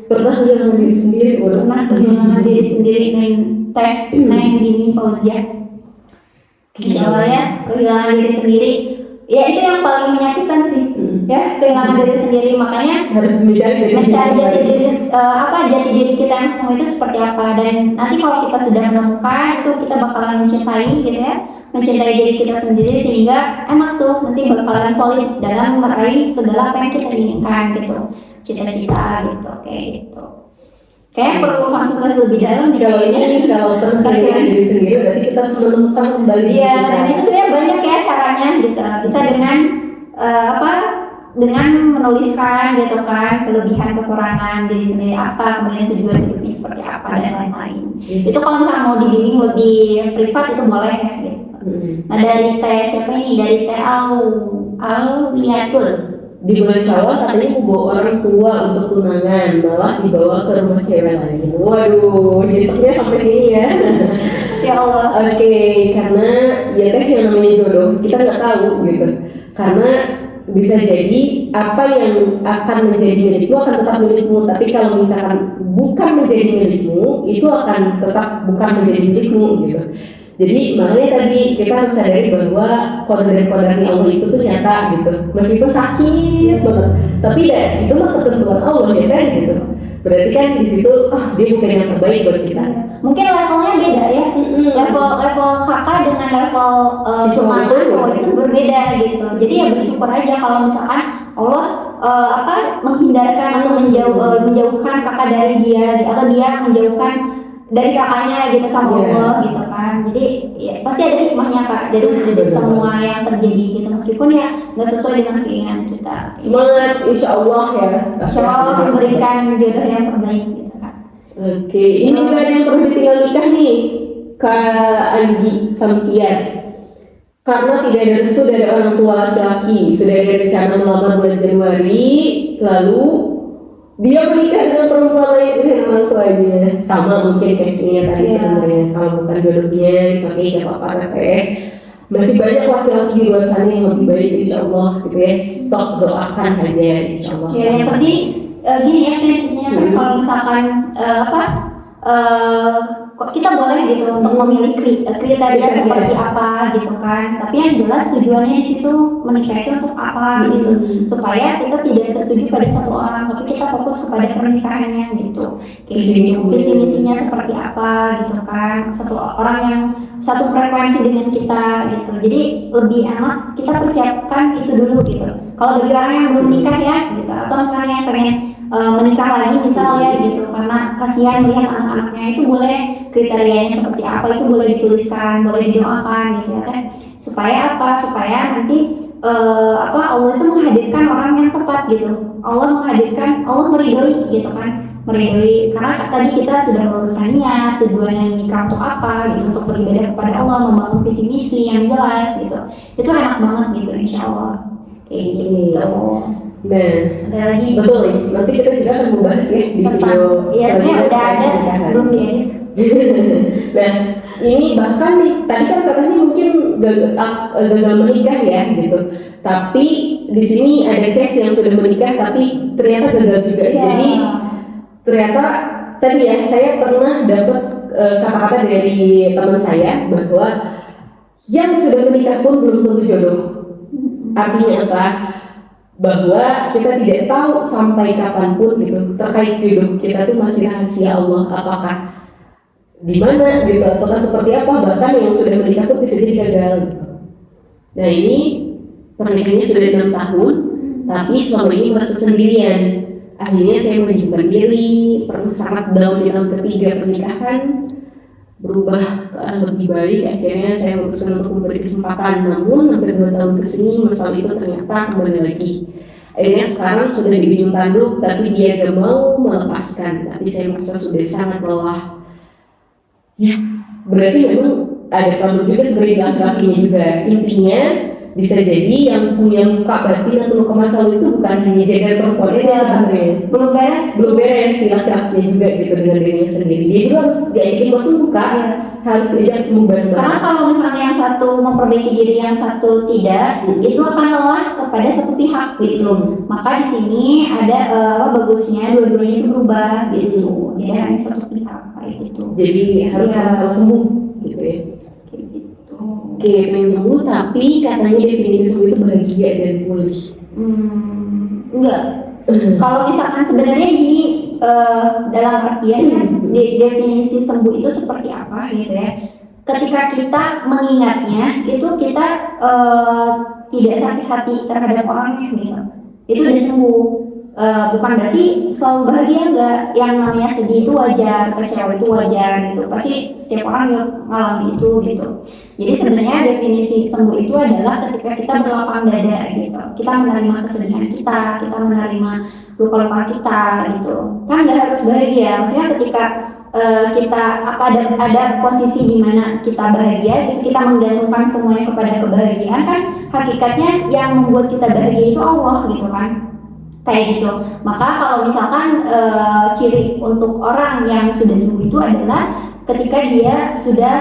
Pernah kehilangan diri sendiri, pernah kehilangan diri sendiri Neng Dini Fauziah. Insya Allah ya, kehilangan diri sendiri. Ya itu yang paling menyakitkan sih. Ya kehilangan diri sendiri, makanya harus mencari jati diri kita yang sesungguhnya itu seperti apa. Dan nanti kalau kita sudah menemukan itu, kita bakalan mencintai gitu ya, mencintai diri kita sendiri, sehingga enak tuh nanti bakalan solid dalam meraih segala apa yang kita inginkan gitu, cita-cita gitu, kayak gitu. Kayak perlu konsultasi lebih dalam nih kalau ini. Kalau kehilangan diri sendiri berarti kita harus menemukan kembali. Iya, dan itu sebenarnya banyak ya caranya gitu. Bisa dengan menuliskan gitu kan, kelebihan kekurangan diri sendiri apa, kemudian tujuan hidupnya seperti apa dan lain-lain. Itu kalau misalnya mau dibimbing lebih privat itu boleh ya gitu. Nah dari siapa ini? Dari Al-Niatul. Di bulan Syawal katanya mau bawa orang tua untuk tunangan, malah dibawa ke rumah cewek lain. Waduh, besoknya sampai sini ya. Ya Allah. Oke, karena ya yang namanya jodoh kita nggak tahu gitu. Karena bisa jadi apa yang akan menjadi milikmu akan tetap milikmu, tapi kalau misalkan bukan menjadi milikmu, itu akan tetap bukan menjadi milikmu gitu. Jadi makanya tadi kita harus sadari bahwa kodrat-kodratnya Allah itu tuh nyata gitu, meskipun sakit banget, tapi ya itu mah ketentuan Allah ya kan gitu. Berarti kan di situ dia bukan yang terbaik buat kita. Mungkin levelnya beda ya, level kakak dengan level cowok itu berbeda gitu. Jadi ya bersyukur aja kalau misalkan Allah menghindarkan atau menjauhkan kakak dari dia, atau dia menjauhkan dari kakaknya gitu sama Allah gitu kan. Jadi ya pasti ada hikmahnya Kak dari semua yang terjadi gitu, meskipun ya nggak sesuai dengan keinginan kita. Semangat, insya Allah ya. Insya Allah memberikan jodoh yang terbaik gitu Kak. Oke, ini juga ada yang perlu ditinggal nikah nih, Kak Andi Samsian. Karena tidak ada restu dari orang tua laki-laki, sudah ada rencana melamar bulan Januari, lalu dia menikah dengan perempuan lain dengan orang tuanya. Sama mungkin case-nya tadi sebenarnya. Kalau bukan jodohnya, oke, gak apa-apa teh. Masih banyak laki-laki di luar sana yang lebih baik, insya Allah gitu ya. Stop, doakan saja, insya Allah. Ya, yang penting gini ya prinsipnya, kalau misalkan kok kita boleh gitu untuk memilih kriteria seperti apa gitu kan, tapi yang jelas tujuannya di situ menikah itu untuk apa gitu, supaya kita tidak tertuju pada satu orang tapi kita fokus kepada pernikahannya gitu, visi misinya seperti apa gitu kan, satu orang yang satu frekuensi dengan kita gitu. Jadi lebih enak kita persiapkan itu dulu gitu. Kalau bagi orang yang belum nikah ya gitu, atau misalnya yang pengen menikah lagi misalnya gitu, karena kasihan melihat anak-anaknya, itu boleh kriterianya seperti apa itu boleh dituliskan, boleh didoakan gitu ya kan, supaya apa, supaya nanti Allah itu menghadirkan orang yang tepat gitu, Allah meridhoi gitu kan, meridhoi, karena tadi kita sudah meluruskan niat, tujuannya nikah untuk apa gitu, untuk beribadah kepada Allah, membangun visi misi yang jelas gitu, itu enak banget gitu insyaallah kayak gitu. Nah, Ada lagi betul, nanti kita juga akan membahas ya di video iya sebenarnya udah ada, belum diedit. Nah, ini bahkan nih, tadi kan katanya mungkin gagal menikah ya gitu. Tapi di sini ada case yang sudah menikah tapi ternyata gagal juga. Ya. Jadi ternyata tadi ya saya pernah dapat kata-kata dari teman saya bahwa yang sudah menikah pun belum tentu jodoh. Artinya apa? Bahwa kita tidak tahu sampai kapanpun gitu terkait jodoh kita tuh masih rahasia Allah, apakah di mana gitu, apakah seperti apa, bahkan yang sudah menikah pun bisa jadi gagal gitu. Nah ini pernikahannya sudah 6 tahun tapi selama ini merasa sendirian. Akhirnya saya menyibukkan diri, pernah sangat down di tahun ketiga pernikahan, berubah ke arah lebih baik. Akhirnya saya memutuskan untuk memberi kesempatan, namun hampir 2 tahun kesini masalah itu ternyata kembali lagi. Akhirnya sekarang sudah di ujung tanduk tapi dia gak mau melepaskan, tapi saya merasa sudah sangat lelah. Ya, berarti memang ada problem juga sebenarnya di laki-lakinya juga. Intinya bisa jadi yang punya muka batin atau luka masa lalu itu bukan hanya jaga perempuan aja sebenarnya. Belum beres di laki-lakinya juga gitu dengan dirinya sendiri. Dia juga harus diajakin buat sembuh Kak. Harus diajak sembuh bareng-bareng. Karena kalau misalnya yang satu memperbaiki diri, yang satu tidak, itu akan lelah kepada satu pihak gitu. Maka di sini ada bagusnya dua-duanya itu berubah gitu. Tidak hanya satu pihak kayak gitu. Jadi harus sama-sama sembuh gitu ya. Oke, pengen sembuh tapi katanya definisi sembuh itu bahagia dan pulih. Enggak. Kalau misalkan sebenarnya gini, dalam artian definisi sembuh itu seperti apa gitu ya. Ketika kita mengingatnya, itu kita tidak sakit hati terhadap orangnya gitu. Itu udah sembuh. Bukan berarti selalu bahagia, enggak. Yang namanya sedih itu wajar, kecewa itu wajar gitu. Pasti setiap orang yang mengalami itu gitu. Jadi sebenarnya definisi sembuh itu adalah ketika kita berlapang dada gitu. Kita menerima kesedihan kita menerima luka-luka kita gitu. Kan nggak harus bahagia. Maksudnya ketika kita ada posisi di mana kita bahagia, itu kita menggantungkan semuanya kepada kebahagiaan, kan hakikatnya yang membuat kita bahagia itu Allah gitu kan. Kayak gitu. Maka kalau misalkan ciri untuk orang yang sudah sembuh itu adalah ketika dia sudah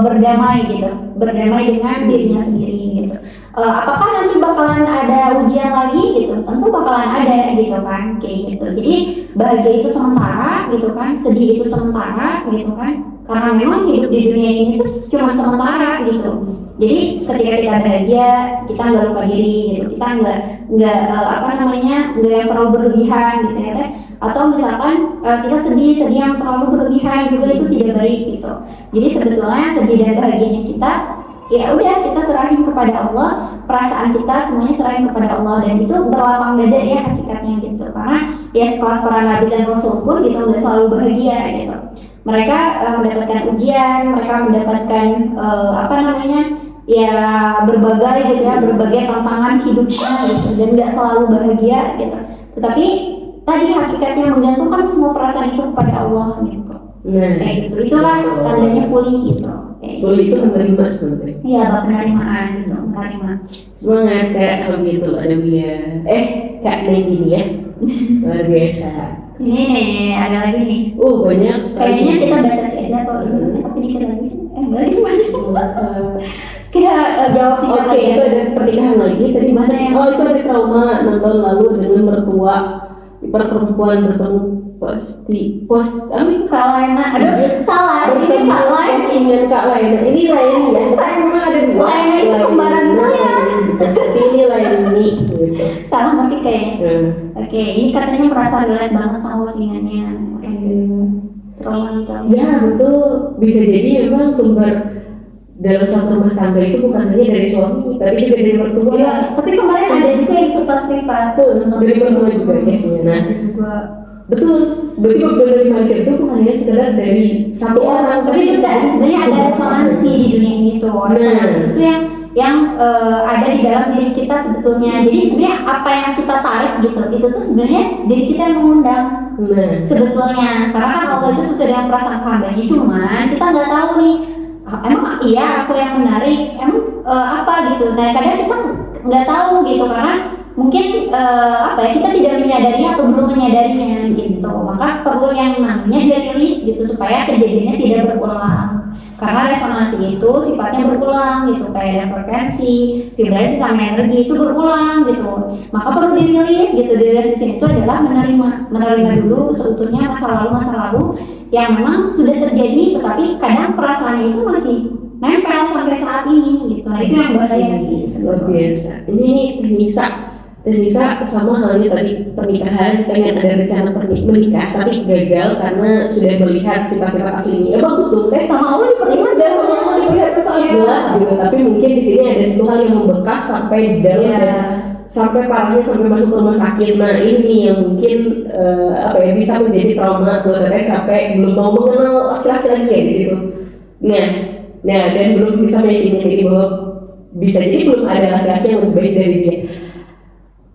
berdamai gitu, berdamai dengan dirinya sendiri gitu. Apakah nanti bakalan ada ujian lagi gitu? Tentu bakalan ada gitu kan, kayak gitu. Jadi bahagia itu sementara gitu kan, sedih itu sementara gitu kan. Karena memang hidup di dunia ini tuh cuma sementara gitu. Jadi ketika kita bahagia, kita nggak lupa diri gitu, kita nggak yang terlalu berlebihan gitu ya. Atau misalkan kita sedih yang terlalu berlebihan juga itu tidak baik gitu. Jadi sebetulnya sedih dan bahagianya kita, ya udah kita serahin kepada Allah, perasaan kita semuanya serahin kepada Allah, dan itu berlapang dada ya hakikatnya gitu. Karena ya sekelas para nabi dan rasul pun gitu nggak selalu bahagia gitu. Mereka mendapatkan ujian, mereka mendapatkan berbagai tantangan hidupnya gitu, dan nggak selalu bahagia gitu. Tetapi tadi hakikatnya menggantungkan semua perasaan itu kepada Allah gitu. Kayak gitu. Itulah tandanya pulih gitu. Pulih itu menerima sebenarnya. Iya, penerimaan gitu, menerima. Semangat Kak Alhamdulillah Adamia. Kak Nengini ya. Luar biasa. Ini nih, ada lagi nih. Banyak sekali. Kayaknya kita batas aja atau tapi dikit lagi sih. Enggak gimana? Kita jawab singkat Oke, itu ada pernikahan lagi. Tadi mana yang? Itu ada trauma 6 tahun lalu dengan mertua ipar perempuan bertemu apa itu? Kak Laina, aduh salah, ini Kak Laina. Postingan Kak Laina, ini Laini ya. Saya memang ada dua. Laina itu kembaran saya. Tapi ini Laini gitu. Salah ngerti kayaknya. Oke, ini katanya merasa relate banget sama postingannya. Terlalu Ya betul, bisa jadi memang sumber dalam satu rumah tangga itu bukan hanya dari suami, tapi juga dari mertua. Iya, tapi kemarin ada juga yang ikut pas Pak. Dari mertua juga ya sebenarnya. Juga. Betul, berarti penerima itu bukan hanya sekedar dari satu orang. Tapi itu sebenarnya ada resonansi di dunia ini tuh. Resonansi itu yang ada di dalam diri kita sebetulnya. Jadi sebenarnya apa yang kita tarik gitu, itu tuh sebenarnya diri kita yang mengundang. Sebetulnya, karena kan Allah itu sesuai dengan perasaan hambanya. Cuman kita nggak tahu nih, emang iya aku yang menarik, emang apa gitu. Nah kadang kita nggak tahu gitu karena mungkin kita tidak menyadarinya atau belum menyadarinya gitu. Maka perlu yang namanya dirilis gitu supaya kejadiannya tidak berulang. Karena resonansi itu sifatnya berulang gitu, kayak frekuensi, vibrasi sama energi itu berulang gitu. Maka perlu dirilis gitu. Dirilis di sini itu adalah menerima dulu seutuhnya masa lalu yang memang sudah terjadi, tetapi kadang perasaannya itu masih nempel sampai saat ini gitu. Nah itu yang bahaya sih. Luar biasa. Ini Tenisa sama halnya tadi pernikahan, pengen ada rencana menikah tapi gagal karena sudah melihat sifat-sifat aslinya. Ya bagus tuh, sama Allah diperlihat, sama Allah diperlihat sangat jelas gitu. Tapi mungkin di sini ada satu hal yang membekas sampai dalam dan sampai parahnya sampai masuk ke rumah sakit. Nah ini yang mungkin bisa menjadi trauma buat Teteh sampai belum mau mengenal laki-laki lagi ya di situ. Nah dan belum bisa meyakinkan diri bahwa bisa jadi belum ada laki-laki yang lebih baik dari dia.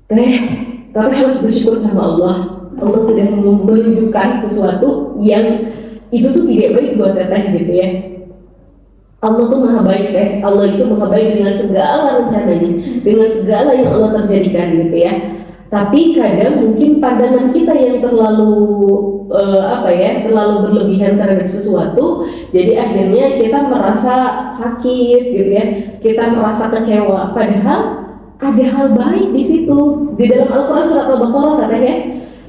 Teteh harus bersyukur sama Allah. Allah sudah menunjukkan sesuatu yang itu tuh tidak baik buat Teteh gitu ya. Allah tuh maha baik Allah itu maha baik dengan segala rencananya, dengan segala yang Allah terjadikan gitu ya. Tapi kadang mungkin pandangan kita yang terlalu terlalu berlebihan terhadap sesuatu, jadi akhirnya kita merasa sakit gitu ya, kita merasa kecewa. Padahal ada hal baik di situ. Di dalam Al-Quran surat Al-Baqarah katanya,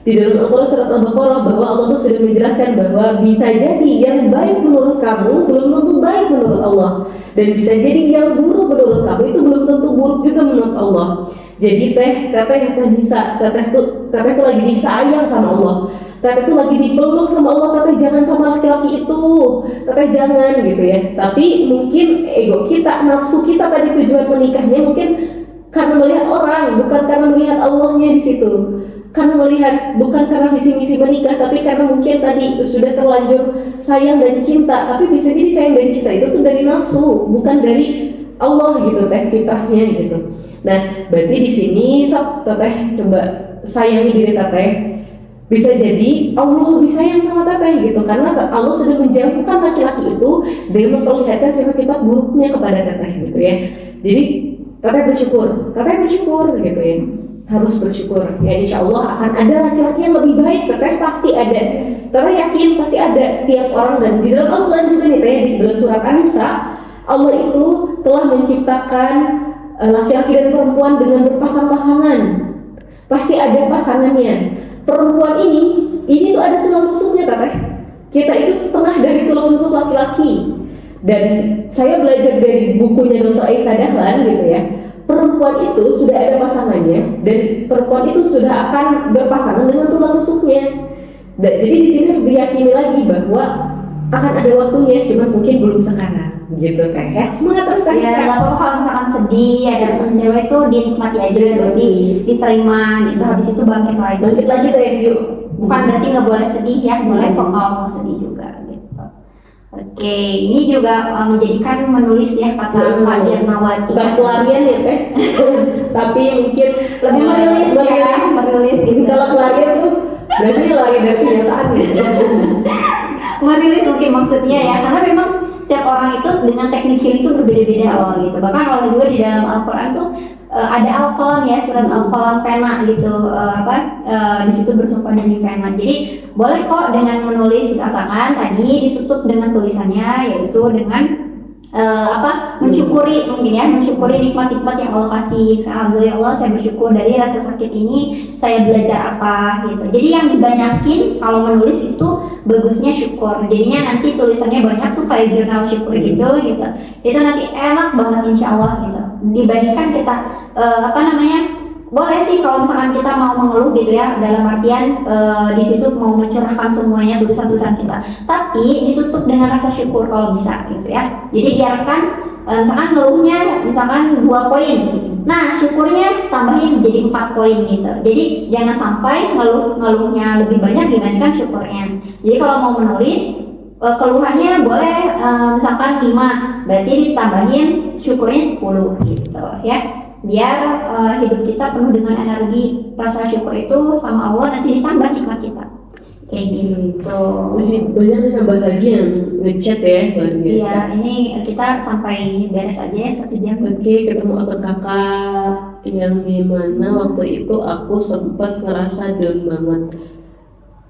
di dalam Al-Quran surat Al-Baqarah bahwa Allah tuh sudah menjelaskan bahwa bisa jadi yang baik menurut kamu belum tentu baik menurut Allah, dan bisa jadi yang buruk menurut kamu itu belum tentu buruk juga menurut Allah. Jadi teteh bisa, teteh tuh lagi disayang sama Allah, teteh tuh lagi dipeluk sama Allah. Teteh jangan sama laki-laki itu, teteh jangan gitu ya. Tapi mungkin ego kita, nafsu kita tadi tujuan menikahnya mungkin karena melihat orang, bukan karena melihat Allahnya di situ. Karena melihat bukan karena visi misi menikah, tapi karena mungkin tadi sudah terlanjur sayang dan cinta. Tapi bisa jadi sayang dan cinta itu tuh dari nafsu, bukan dari Allah gitu, fitrahnya gitu. Nah, berarti di sini teteh coba sayangi diri teteh. Bisa jadi Allah lebih sayang sama teteh gitu, karena Allah sudah menjauhkan laki-laki itu dengan memperlihatkan sifat-sifat buruknya kepada teteh gitu ya. Jadi teteh bersyukur gitu ya, harus bersyukur ya. Insya Allah akan ada laki-laki yang lebih baik, teteh pasti ada, teteh yakin pasti ada setiap orang. Dan di dalam Al-Quran juga nih teh, di dalam surat An-Nisa, Allah itu telah menciptakan laki-laki dan perempuan dengan berpasang-pasangan, pasti ada pasangannya. Perempuan ini tuh ada tulang rusuknya teteh, kita itu setengah dari tulang rusuk laki-laki. Dan saya belajar dari bukunya Dr. Aisyah Dahlan gitu ya, perempuan itu sudah ada pasangannya dan perempuan itu sudah akan berpasangan dengan tulang rusuknya. Dan jadi di sini harus diyakini lagi bahwa akan ada waktunya, cuma mungkin belum sekarang gitu kan ya. Semangat terus kan ya. Nggak apa-apa kalau misalkan sedih ada rasa kecewa itu dinikmati aja, diterima gitu. Habis itu bangkit lagi tuh ya, yuk. Bukan berarti nggak boleh sedih ya, boleh kok kalau mau sedih juga gitu. Oke, ini juga menjadikan menulis ya kata Kak Irnawati. Bukan pelarian ya teh, tapi mungkin lebih menulis gitu. Kalau pelarian tuh berarti lari dari kenyataan gitu. Merilis mungkin maksudnya ya, karena memang setiap orang itu dengan teknik healing itu berbeda-beda loh gitu. Bahkan kalau juga di dalam Al-Quran tuh ada Al-Qalam ya, surat Al-Qalam pena gitu, di situ bersumpah demi pena. Jadi boleh kok dengan menulis, asalkan tadi ditutup dengan tulisannya, yaitu dengan mensyukuri mungkin ya, mensyukuri nikmat-nikmat yang Allah kasih. Alhamdulillah Allah, saya bersyukur dari rasa sakit ini saya belajar apa gitu. Jadi yang dibanyakin kalau menulis itu bagusnya syukur. Jadinya nanti tulisannya banyak tuh kayak jurnal syukur gitu. Itu nanti enak banget insya Allah gitu. Dibandingkan kita boleh sih kalau misalkan kita mau mengeluh gitu ya, dalam artian di situ mau mencurahkan semuanya tulisan-tulisan kita, tapi ditutup dengan rasa syukur kalau bisa gitu ya. Jadi biarkan misalkan ngeluhnya misalkan 2 poin, nah syukurnya tambahin jadi 4 poin gitu. Jadi jangan sampai ngeluhnya lebih banyak dibandingkan syukurnya. Jadi kalau mau menulis keluhannya boleh misalkan 5, berarti ditambahin syukurnya 10 gitu ya. Biar hidup kita penuh dengan energi rasa syukur itu sama Allah, nanti ditambah nikmat kita kayak gitu. Masih banyak nambah lagi yang ngechat ya, luar biasa. Iya, ini kita sampai beres aja 1 jam. Oke, ketemu akun kakak yang dimana waktu itu aku sempat ngerasa down banget.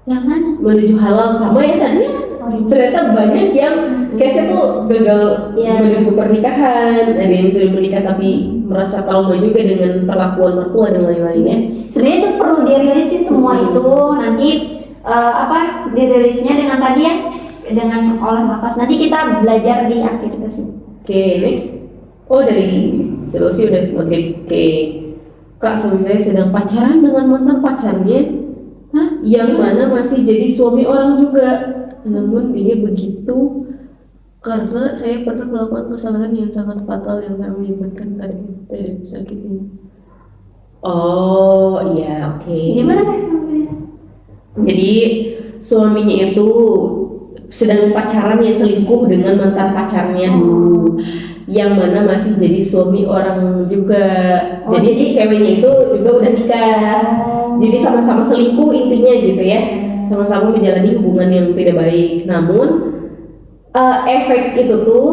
Yang mana? Menuju halal sama ya tadi. Ternyata banyak yang case-nya tuh gagal menuju pernikahan, ada yang sudah menikah tapi merasa trauma juga dengan perlakuan mertua dan lain-lainnya. Sebenarnya itu perlu dirilis sih semua itu, nanti dirilisnya dengan tadi ya, dengan olah nafas. Nanti kita belajar di akhir sesi. Oke, next. Oh, dari Sulawesi udah maghrib. Oke, Kak, suami saya sedang pacaran dengan mantan pacarnya. Yang mana masih jadi suami orang juga. Namun dia begitu karena saya pernah melakukan kesalahan yang sangat fatal yang akan menyebabkan tadi sakit ini. Oh iya, oke. Gimana teh maksudnya? Jadi suaminya itu sedang pacaran ya, selingkuh dengan mantan pacarnya dulu, yang mana masih jadi suami orang juga. Jadi si ceweknya itu juga udah nikah. Jadi sama-sama selingkuh intinya gitu ya. Sama-sama menjalani hubungan yang tidak baik. Namun efek itu tuh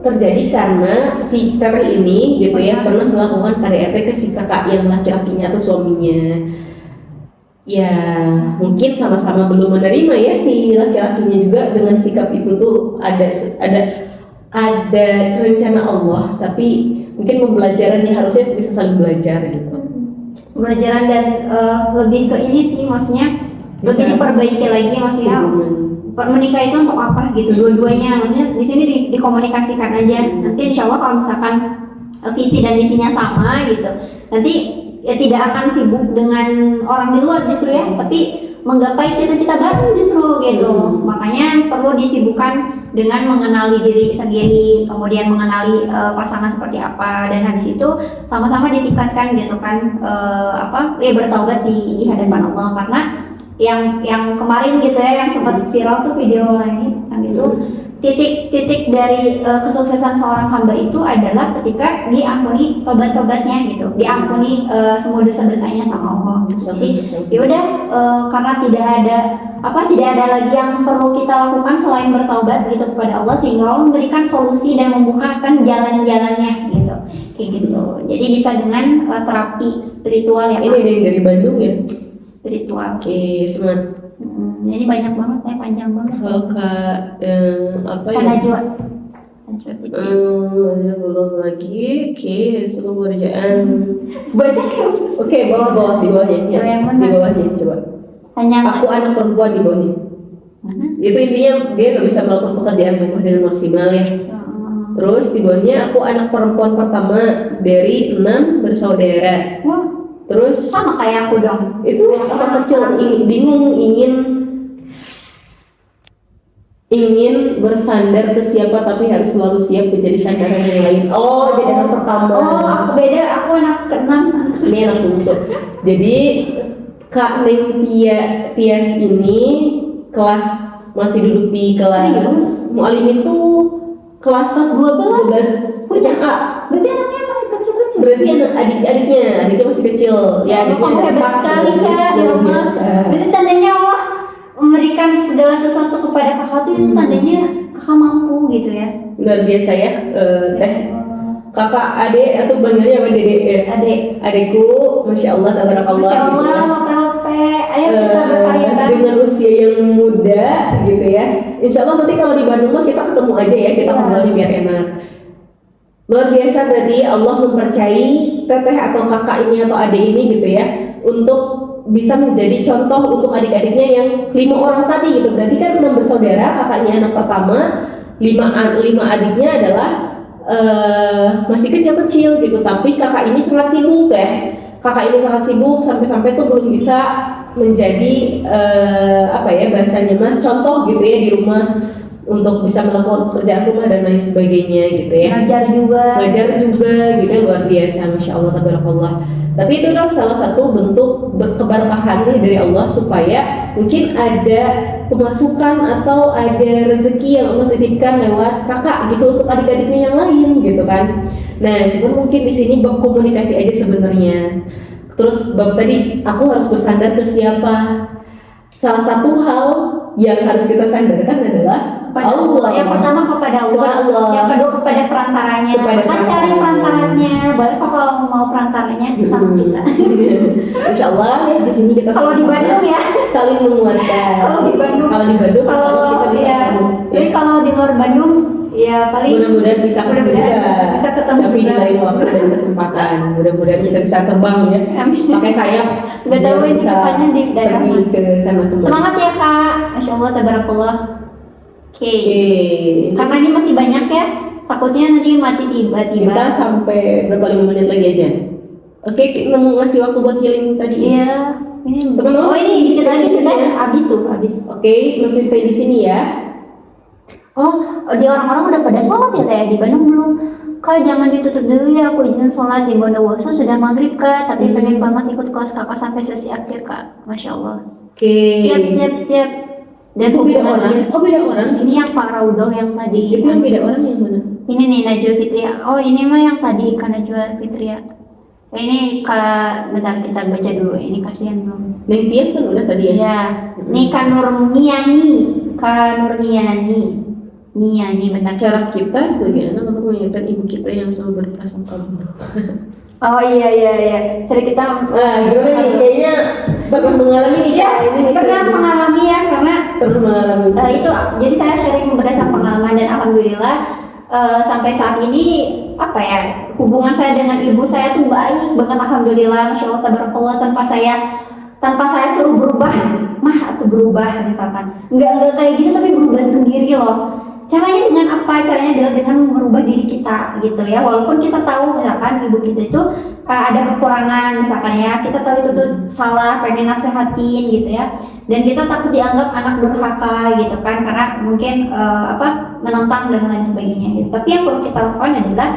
terjadi karena si Ter ini gitu ya pernah melakukan KDRT ke si kakak yang laki-lakinya atau suaminya. Ya mungkin sama-sama belum menerima ya si laki-lakinya juga dengan sikap itu tuh ada rencana Allah, tapi mungkin pembelajarannya harusnya bisa saling belajar gitu. Pembelajaran dan lebih ke ini sih, maksudnya lebih diperbaiki lagi, maksudnya menikah itu untuk apa gitu, dua-duanya maksudnya di sini dikomunikasikan aja. Nanti insya Allah kalau misalkan visi dan misinya sama gitu, nanti ya tidak akan sibuk dengan orang di luar justru ya, tapi menggapai cita-cita baru justru gitu. Makanya perlu disibukkan dengan mengenali diri sendiri, kemudian mengenali pasangan seperti apa, dan habis itu sama-sama ditingkatkan gitu kan, bertaubat di hadapan Allah. Karena yang kemarin gitu ya, yang sempat viral tuh video lagi kan, itu titik dari kesuksesan seorang hamba itu adalah ketika diampuni tobat-tobatnya gitu, diampuni semua dosa-dosanya sama Allah. Jadi yaudah, karena tidak ada lagi yang perlu kita lakukan selain bertaubat gitu kepada Allah, sehingga Allah memberikan solusi dan membukakan jalan-jalannya gitu, kayak gitu. Jadi bisa dengan terapi spiritual ya. Ini ada yang dari Bandung ya? Spiritual. Oke, semangat. Ini banyak banget ya, panjang banget. Kalau Kak Najwa. Belum lagi. Oke, seluruh kerjaan. Baca. Oke, bawah di bawahnya ya. Yang mana? Di bawahnya coba. Panjang. Aku anak perempuan di bawahnya. Mana? Itu intinya dia nggak bisa melakukan pekerjaan rumah dengan maksimal ya. Terus di bawahnya aku anak perempuan pertama dari 6 bersaudara. Wah, terus sama kayak aku dong. Itu apa kecil bingung ingin bersandar ke siapa, tapi harus selalu siap menjadi sandaran yang lain. Oh, jadi anak pertama. Oh, aku beda, aku anak ke-6. Ini anak bungsu. Jadi Kak Neng Tias ini kelas masih duduk di kelas Mualimin tuh kelas 12 SMA. Berarti anaknya masih kecil-kecil. Berarti adiknya masih kecil. Ya, adiknya kamu hebat sekali Kak di rumah. Berarti tandanya Allah memberikan segala sesuatu kepada kakak tuh, itu tandanya kakak mampu gitu ya. Luar biasa ya, kakak adik atau panggilnya apa dede ya? Adikku, masya Allah, tabarakallah. Masya Allah, lope. Ayo kita berkarya dengan usia yang muda gitu ya. Insya Allah nanti kalau di Bandung mah kita ketemu aja ya, kita ngobrolnya biar enak. Luar biasa berarti Allah mempercayai teteh atau kakak ini atau adik ini gitu ya untuk bisa menjadi contoh untuk adik-adiknya yang 5 orang tadi gitu. Berarti kan 6 bersaudara, kakaknya anak pertama, 5 adiknya adalah masih kecil-kecil gitu. Tapi kakak ini sangat sibuk ya. Kakak ini sangat sibuk sampai-sampai tuh belum bisa menjadi bahasanya mah contoh gitu ya di rumah untuk bisa melakukan pekerjaan rumah dan lain sebagainya gitu ya. Ngajar juga gitu ya, luar biasa, masya Allah, tabarakallah. Tapi itu adalah salah satu bentuk keberkahan dari Allah supaya mungkin ada pemasukan atau ada rezeki yang Allah titipkan lewat kakak gitu untuk adik-adiknya yang lain gitu kan. Nah, cuma mungkin di sini bab komunikasi aja sebenarnya. Terus bab tadi aku harus bersandar ke siapa? Salah satu hal yang harus kita sandarkan adalah Allah. Yang pertama kepada Allah, yang kedua kepada perantaranya. Cari perantaranya. Boleh kok kalau mau perantaranya sama kita. Insya Allah ya di sini kita kalau di Bandung ya saling menguatkan. Kalau di Bandung kita bisa ketemu. Jadi kalau di luar Bandung ya paling mudah-mudahan bisa ketemu tapi di lain waktu dan kesempatan. Mudah-mudahan kita bisa terbang ya. Pakai sayap. Gak tahu ini depannya di daerah ke sana kembali. Semangat ya Kak. Masya Allah, tabarakallah. Oke. Karena ini masih banyak ya. Takutnya nanti mati tiba-tiba. Kita sampai berapa 5 menit lagi aja. Oke, kita mau ngasih waktu buat healing tadi. Iya. Ini teman-teman. Ini dikit lagi sudah habis. Oke, masih stay di sini ya. Di orang-orang udah pada sholat ya Teh, di Bandung belum. Kak jangan ditutup dulu ya, aku izin sholat di Bondowoso sudah maghrib Kak, tapi pengen banget ikut kelas kakak sampai sesi akhir Kak. Masya Allah. Oke. Siap. Dan itu beda orang. Beda orang. Ini yang Pak Raudoh yang tadi. Itu yang beda orang yang mana? Ini nih Najwa Fitria. Ini mah yang tadi Kak Najwa Fitria. Ini Kak, bentar kita baca dulu. Ini kasihan belum. Neng Tias kan udah tadi ya? Iya. Nih Kak Nurmiani. Miani benar. Cara kita sebagai anak untuk mengingatkan ibu kita yang selalu berprasangka buruk. Iya. Cara kita gimana nih? Kayaknya pernah mengalami nih ya? Pernah mengalami ya, karena pernah mengalami itu. Jadi saya sharing berdasarkan pengalaman dan alhamdulillah sampai saat ini hubungan saya dengan ibu saya tuh baik banget, alhamdulillah, masya Allah, tabarakallah, tanpa saya suruh berubah, atau berubah misalkan, nggak kayak gitu, tapi berubah sendiri loh. Caranya dengan apa? Caranya adalah dengan merubah diri kita gitu ya. Walaupun kita tahu misalkan ibu kita itu ada kekurangan misalkan ya, kita tahu itu tuh salah, pengen nasehatin gitu ya. Dan kita takut dianggap anak durhaka gitu kan, karena mungkin menentang dan lain sebagainya gitu. Tapi yang perlu kita lakukan adalah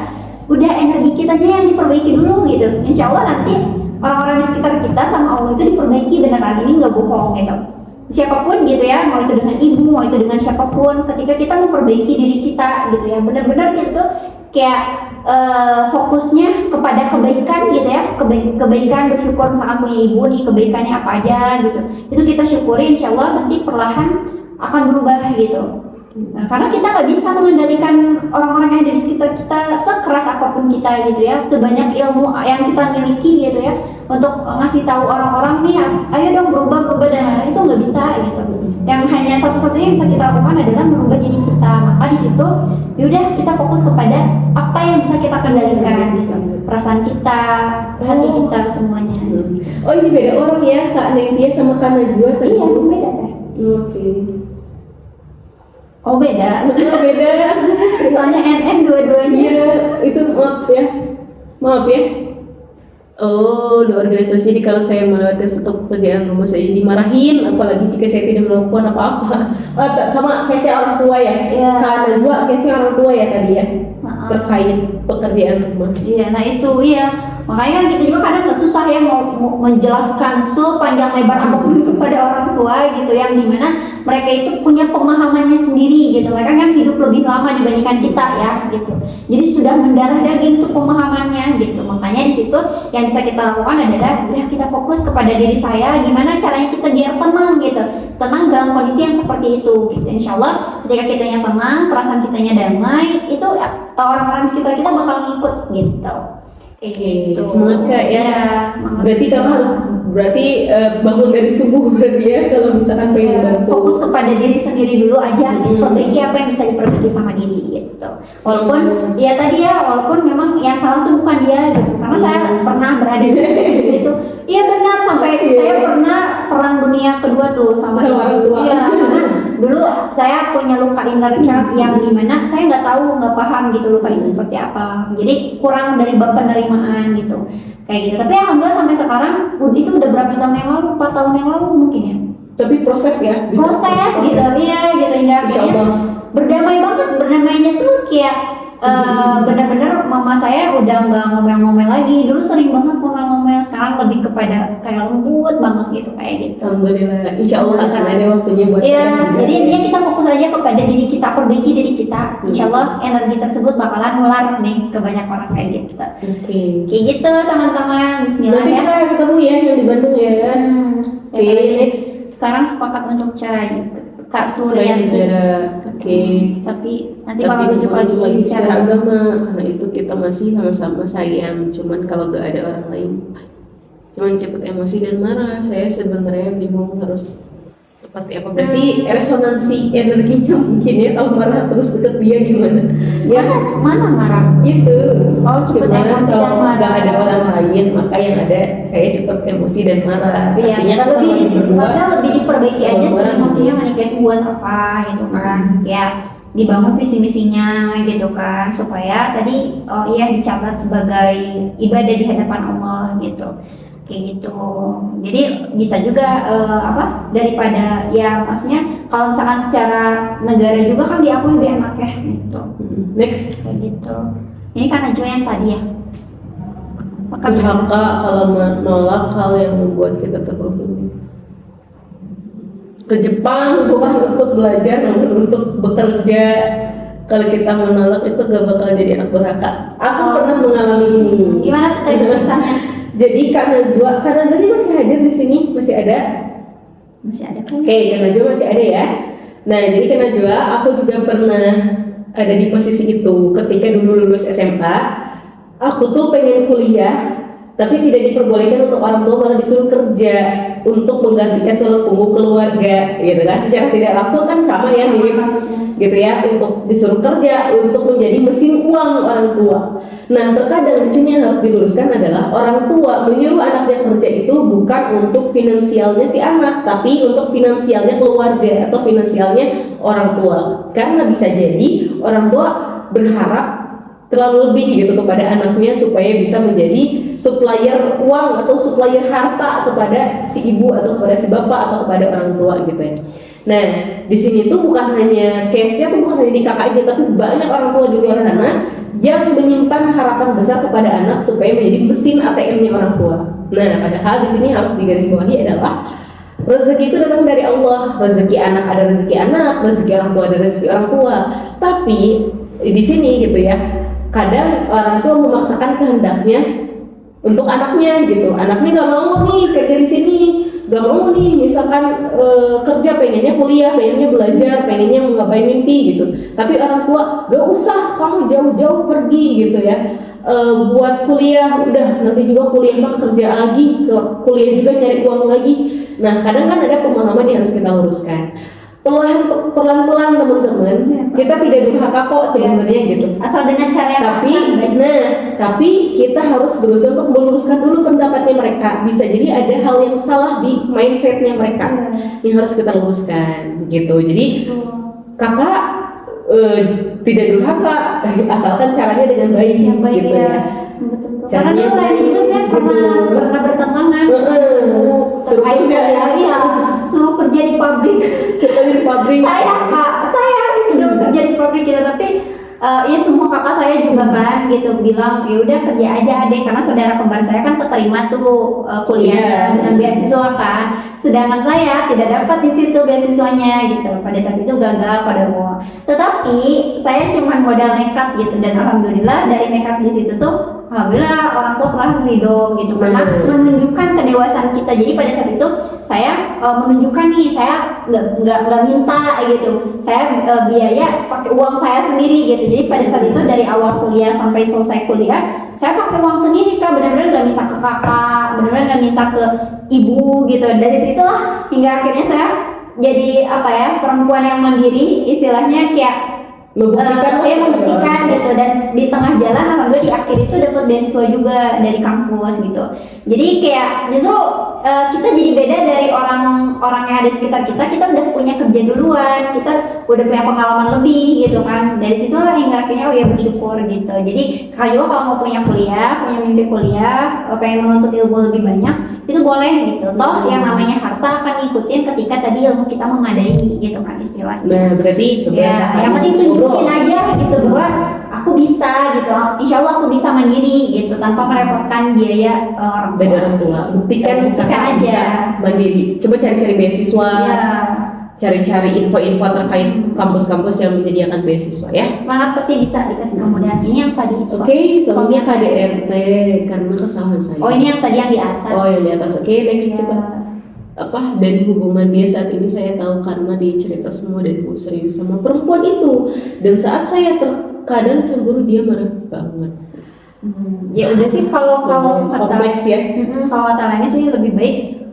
udah energi kitanya yang diperbaiki dulu gitu. Insya Allah nanti orang-orang di sekitar kita sama Allah itu diperbaiki beneran, ini nggak bohong gitu. Siapapun gitu ya, mau itu dengan ibu, mau itu dengan siapapun, ketika kita memperbaiki diri kita gitu ya, benar-benar gitu kayak fokusnya kepada kebaikan gitu ya, kebaikan, bersyukur misalkan punya ibu nih, kebaikannya apa aja gitu, itu kita syukuri, insya Allah nanti perlahan akan berubah gitu. Nah, karena kita nggak bisa mengendalikan orang-orang yang ada di sekitar kita sekeras apapun kita gitu ya, sebanyak ilmu yang kita miliki gitu ya, untuk ngasih tahu orang-orang nih, ayo dong berubah dan lain-lain, itu nggak bisa gitu. Yang hanya satu-satunya yang bisa kita lakukan adalah merubah diri kita. Maka di situ, yaudah kita fokus kepada apa yang bisa kita kendalikan gitu, perasaan kita, hati kita, semuanya. Oh ini beda orang ya, Kak Nengtia sama Kak Najwa tadi? Iya, beda Teh. Oke. Oh beda. Soalnya NN dua-duanya. Itu maaf ya. Oh, di organisasi ini kalau saya melewati satu pekerjaan rumah saya dimarahin, apalagi jika saya tidak melakukan apa-apa. Sama kayak saya orang tua ya. Kak Najwa kayak saya orang tua ya tadi ya. Terkait pekerjaan rumah. Iya, nah itu iya. Makanya kan kita juga kadang nggak susah ya mau menjelaskan sepanjang lebar apapun kepada orang tua gitu, yang dimana mereka itu punya pemahamannya sendiri gitu. Mereka kan hidup lebih lama dibandingkan kita ya gitu. Jadi sudah mendarah daging tuh pemahamannya gitu. Makanya di situ yang bisa kita lakukan adalah udah kita fokus kepada diri saya, gimana caranya kita biar tenang gitu. Tenang dalam kondisi yang seperti itu gitu. Insya Allah ketika kitanya tenang, perasaan kitanya damai, itu orang-orang sekitar kita bakal ngikut gitu. Oke, semangat Kak ya. Semangat. Berarti kamu harus berarti bangun dari subuh berarti ya kalau misalkan pengen bantu. Fokus kepada diri sendiri dulu aja, perbaiki apa yang bisa diperbaiki sama diri gitu. Walaupun ya tadi ya, walaupun memang yang salah tuh bukan dia gitu, karena saya pernah berada di itu. Iya benar, sampai saya pernah perang dunia kedua tuh sama orang tua. Iya, karena dulu saya punya luka inner child yang dimana saya nggak tahu, nggak paham gitu luka itu seperti apa. Jadi kurang dari bab penerimaan gitu, kayak gitu. Tapi alhamdulillah sampai sekarang itu udah berapa tahun yang lalu, 4 tahun yang lalu mungkin ya. Tapi proses ya, bisa Proses gitu, iya gitu hingga Insya akhirnya Allah. berdamai banget. Berdamainya tuh kayak benar-benar mama saya udah nggak ngomel-ngomel lagi. Dulu sering banget ngomel-ngomel, sekarang lebih kepada kayak lembut banget gitu, kayak gitu. Alhamdulillah, insya Allah akan ada waktunya buat Iya, kalian juga. jadi intinya kita fokus aja kepada diri kita, perbaiki diri kita. Insya Allah energi tersebut bakalan nular nih ke banyak orang kayak gitu. Oke. Kayak gitu teman-teman. Bismillah Nanti ya. kita ketemu ya yang di Bandung ya. Ya, Oke, next. sekarang sepakat untuk cerai Kak Selain Suryati. negara. Oke. Tapi nanti Tapi bakal rujuk bukan lagi secara secara agama, karena itu kita masih sama-sama sayang. Cuman kalau gak ada orang lain, cuman cepet emosi dan marah. Saya sebenarnya bingung harus seperti apa. Berarti resonansi energinya mungkin ya, kalau marah terus deket dia gimana? Ya mana marah? itu. Oh, cepet Cuman emosi dan kalau marah. gak ada orang lain, maka yang ada saya cepet emosi dan marah. Iya, Artinya kan lebih kalau berdua, maksudnya lebih diperbaiki aja sih orang- emosinya, menikah itu buat apa gitu kan? Ya dibangun visi misinya gitu kan, supaya tadi dicatat sebagai ibadah di hadapan Allah gitu, kayak gitu. Jadi bisa juga daripada ya maksudnya kalau misalkan secara negara juga kan diakui lebih enak ya gitu, Next. kayak gitu. Ini kan Najwa yang tadi ya. Maka Durhaka kalau menolak hal yang membuat kita terpuruk. Ke Jepang bukan untuk belajar, namun untuk bekerja. Kalau kita menolak itu gak bakal jadi anak durhaka. Aku pernah mengalami ini. gimana tuh tadi tulisannya? Jadi Kak Najwa ini masih hadir di sini, masih ada. Masih ada kan? Oke, Kak Najwa masih ada ya. Nah, jadi Kak Najwa, aku juga pernah ada di posisi itu ketika dulu lulus SMA. Aku tuh pengen kuliah, tapi tidak diperbolehkan untuk orang tua, malah disuruh kerja untuk menggantikan tulang punggung keluarga, gitu kan? Secara tidak langsung kan sama ya, mirip Kasusnya. gitu ya, untuk disuruh kerja untuk menjadi mesin uang orang tua. Nah, terkadang di sini yang harus diluruskan adalah orang tua menyuruh anaknya kerja itu bukan untuk finansialnya si anak, tapi untuk finansialnya keluarga atau finansialnya orang tua. Karena bisa jadi orang tua berharap terlalu lebih gitu kepada anaknya supaya bisa menjadi supplier uang atau supplier harta kepada si ibu atau kepada si bapak atau kepada orang tua gitu ya. Nah, di sini tuh bukan hanya case-nya tuh bukan hanya di kakak aja, tapi banyak orang tua di luar sana yang menyimpan harapan besar kepada anak supaya menjadi mesin ATM-nya orang tua. Nah, padahal di sini harus digarisbawahi adalah rezeki itu datang dari Allah. Rezeki anak ada rezeki anak, rezeki orang tua ada rezeki orang tua. Tapi di sini gitu ya, kadang orang tua memaksakan kehendaknya untuk anaknya gitu. Anaknya nggak mau nih kerja di sini, nggak mau nih misalkan kerja, pengennya kuliah, pengennya belajar, pengennya menggapai mimpi gitu. Tapi orang tua gak usah kamu jauh-jauh pergi gitu ya, buat kuliah, udah nanti juga kuliah mah kerja lagi, kuliah juga nyari uang lagi. Nah, kadang kan ada pemahaman yang harus kita luruskan. Pelan-pelan teman-teman, kita tidak durhaka kok sebenarnya gitu. Asal dengan cara yang Tapi kita harus berusaha untuk meluruskan dulu pendapatnya mereka. Bisa jadi ada hal yang salah di mindsetnya mereka yang harus kita luruskan gitu. Jadi kakak tidak durhaka asalkan caranya dengan baik, yang baik gitu ya. ya. Betul. Karena Caranya dulu lain juga saya pernah bertentangan. Terkait ya, suruh kerja di pabrik. Di pabrik. saya sudah kerja di pabrik gitu, tapi ya semua kakak saya juga kan gitu bilang ya udah kerja aja adek, karena saudara kembar saya kan terima tuh kuliah dengan beasiswa kan, sedangkan saya tidak dapat di situ beasiswanya gitu. Pada saat itu gagal pada semua, tetapi saya cuma modal nekat gitu, dan alhamdulillah dari nekat di situ tuh alhamdulillah orang tua perlahan ridho gitu, karena menunjukkan kedewasaan kita. Jadi pada saat itu saya menunjukkan nih, saya nggak minta gitu, saya biaya pakai uang saya sendiri gitu. Jadi pada saat itu dari awal kuliah sampai selesai kuliah saya pakai uang sendiri Kak, benar-benar nggak minta ke kakak, benar-benar nggak minta ke ibu gitu. Dari situlah hingga akhirnya saya jadi apa ya, perempuan yang mandiri istilahnya, kayak membuktikan gitu. Dan di tengah jalan alhamdulillah di akhir itu dapat beasiswa juga dari kampus gitu. Jadi kayak justru kita jadi beda dari orang-orang yang ada di sekitar kita udah punya kerja duluan, kita udah punya pengalaman lebih gitu kan. Dari situ lah hingga akhirnya oh ya bersyukur gitu. Jadi kalau juga kalau mau punya kuliah, punya mimpi kuliah, pengen menuntut ilmu lebih banyak, itu boleh gitu. Toh yang namanya harta akan ngikutin ketika tadi ilmu kita memadai gitu kan istilahnya. Nah, berarti coba Ya, yang penting tunjukin aja gitu bahwa aku bisa gitu. Insya Allah aku bisa mandiri gitu tanpa merepotkan biaya orang dari orang tua. Buktikan kakak aja bisa mandiri. Coba cari-cari beasiswa. Ya. Cari-cari info-info terkait kampus-kampus yang menyediakan beasiswa ya. Semangat pasti bisa dikasih kemudahan. Ini yang tadi. Oke, suaminya KDRT karena kesalahan saya. Oh, ini yang tadi yang di atas. Oh, yang di atas. Oke, next Ya. coba. Apa dari hubungan dia saat ini saya tahu karena dia cerita semua dan serius sama perempuan itu, dan saat saya terkadang cemburu dia marah banget. Ya udah sih, kalau kata kompleks ya. kalau kata lainnya sih lebih baik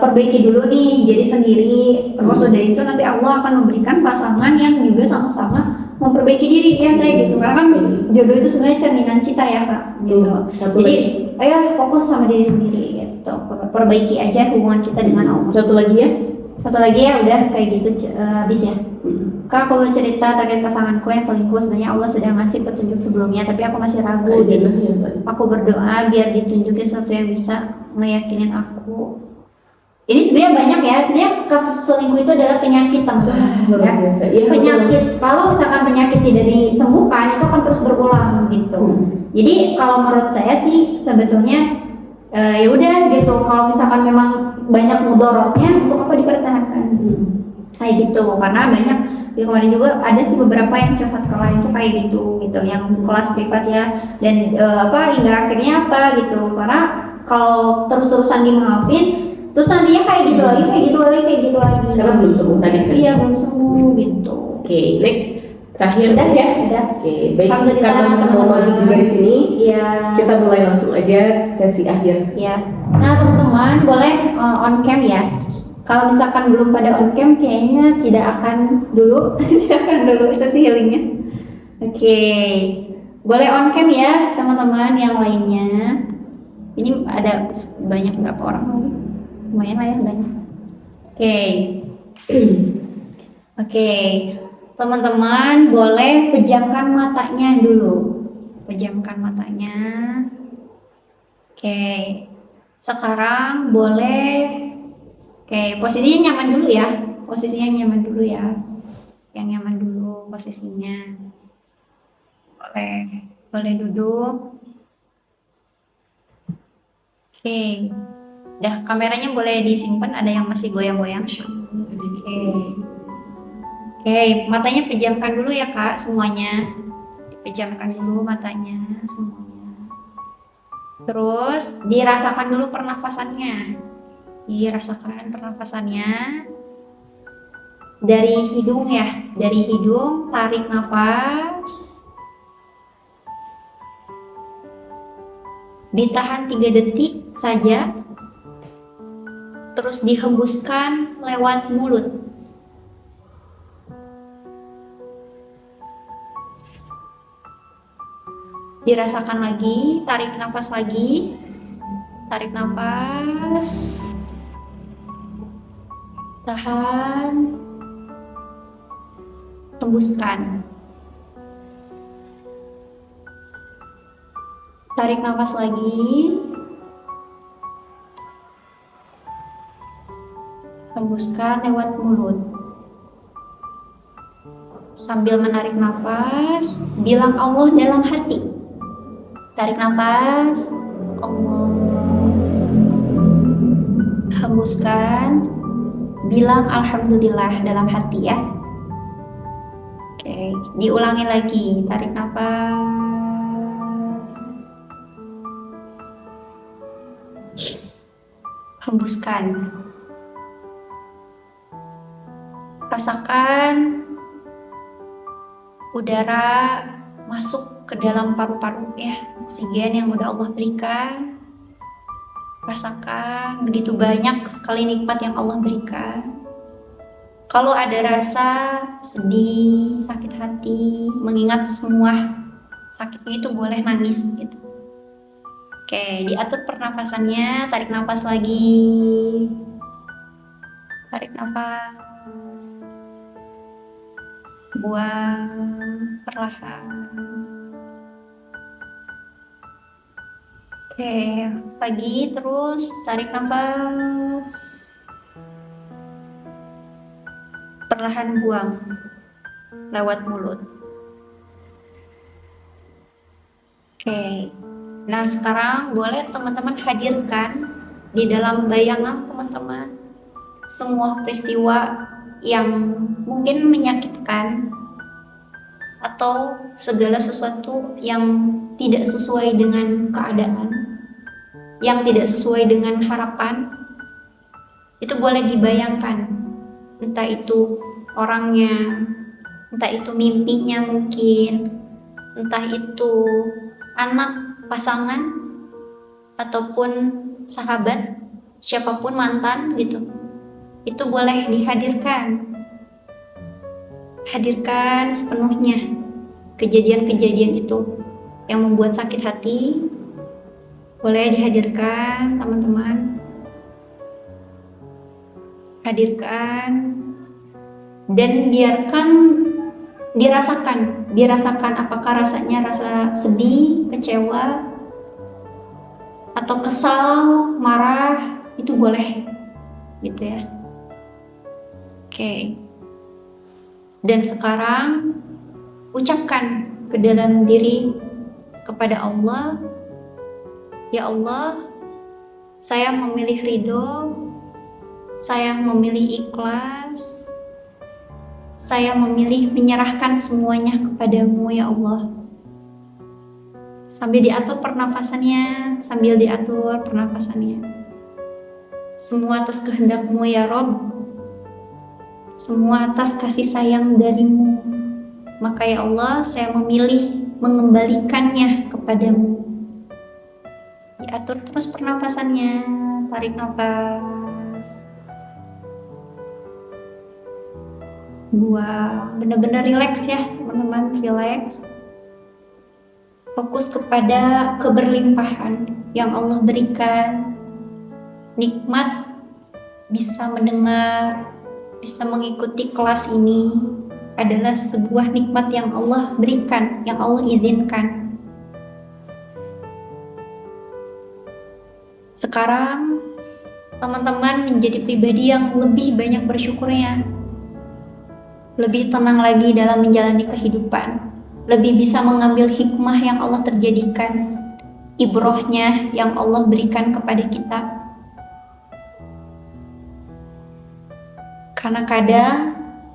perbaiki dulu nih jadi sendiri, terus udah itu nanti Allah akan memberikan pasangan yang juga sama-sama memperbaiki diri ya kayak gitu. Karena kan jodoh itu sebenarnya cerminan kita ya Kak gitu. Jadi ayo fokus sama diri sendiri gitu, perbaiki aja hubungan kita dengan Allah. Satu lagi ya udah kayak gitu habis ya. Kak, aku mau cerita terkait pasanganku yang selingkuh. Sebenarnya Allah sudah ngasih petunjuk sebelumnya, tapi aku masih ragu. Jadi aku berdoa biar ditunjukin sesuatu yang bisa meyakinin aku. Ini sebenarnya banyak ya. Sebenarnya kasus selingkuh itu adalah penyakit teman-teman. Ya. Penyakit. Kalau misalkan penyakit tidak disembuhkan, itu akan terus berulang gitu. Jadi kalau menurut saya sih sebetulnya ya udah gitu. Kalau misalkan memang banyak mudorotnya, untuk apa dipertahankan? Kayak gitu. Karena banyak di kemarin juga ada sih beberapa yang curhat ke lain tuh kayak gitu yang kelas privat ya. Dan hingga akhirnya apa gitu. Karena kalau terus-terusan dimaafin, terus nantinya kayak gitu lagi. Karena belum sembuh tadi kan? Iya, belum sembuh gitu. Oke, next. Terakhir Udah ya? Udah. Oke, baik, karena mau maju juga di sini, kita mulai langsung aja sesi akhir. Iya. Nah teman-teman boleh on cam ya. Kalau misalkan belum pada on cam, kayaknya tidak akan dulu sesi healingnya. Oke, boleh on cam ya teman-teman yang lainnya. Ini ada banyak berapa orang lagi? Lumayan lah ya banyak. Oke. Teman-teman boleh pejamkan matanya dulu. Oke. Sekarang boleh posisinya nyaman dulu ya. Yang nyaman dulu posisinya. Boleh duduk. Oke. Dah, kameranya boleh disimpan, ada yang masih goyang-goyang. Oke, matanya pejamkan dulu ya Kak semuanya. Dipejamkan dulu matanya semuanya. Terus dirasakan dulu pernafasannya. Dari hidung ya, tarik nafas. Ditahan 3 detik saja. Terus dihembuskan lewat mulut. Dirasakan lagi, tarik nafas lagi. Tahan. Hembuskan. Tarik nafas lagi. Hembuskan lewat mulut. Sambil menarik nafas, bilang Allah dalam hati. Tarik nafas, Allah. Hembuskan, bilang Alhamdulillah dalam hati ya. Oke, diulangi lagi. Tarik nafas, hembuskan. Rasakan udara masuk ke dalam paru-paru ya, oksigen yang udah Allah berikan. rasakan begitu banyak sekali nikmat yang Allah berikan. Kalau ada rasa sedih, sakit hati, mengingat semua sakitnya itu boleh nangis gitu. Oke, diatur pernafasannya, tarik nafas lagi. Tarik nafas. Buang perlahan. Oke, lagi terus tarik nafas. Perlahan buang lewat mulut. Oke. Nah, sekarang boleh teman-teman hadirkan di dalam bayangan teman-teman semua peristiwa yang mungkin menyakitkan atau segala sesuatu yang tidak sesuai dengan keadaan, yang tidak sesuai dengan harapan. Itu boleh dibayangkan, entah itu orangnya, entah itu mimpinya mungkin, entah itu anak, pasangan, ataupun sahabat, siapapun mantan gitu. Itu boleh dihadirkan. Hadirkan sepenuhnya kejadian-kejadian itu yang membuat sakit hati. Boleh dihadirkan, teman-teman. Hadirkan dan dirasakan apakah rasanya rasa sedih, kecewa, atau kesal, marah, itu boleh gitu ya. Oke. Dan sekarang ucapkan ke dalam diri kepada Allah, ya Allah, saya memilih ridho, saya memilih ikhlas, saya memilih menyerahkan semuanya kepadamu ya Allah. Sambil diatur pernafasannya, semua atas kehendakmu ya Rob, semua atas kasih sayang darimu. Maka ya Allah, saya memilih mengembalikannya kepadamu. Diatur terus pernafasannya, tarik nafas, buang. Benar-benar rileks ya teman-teman, rileks. Fokus kepada keberlimpahan yang Allah berikan. Nikmat bisa mendengar, bisa mengikuti kelas ini adalah sebuah nikmat yang Allah berikan, yang Allah izinkan. Sekarang teman-teman menjadi pribadi yang lebih banyak bersyukurnya, lebih tenang lagi dalam menjalani kehidupan, lebih bisa mengambil hikmah yang Allah terjadikan, ibrohnya yang Allah berikan kepada kita. Karena kadang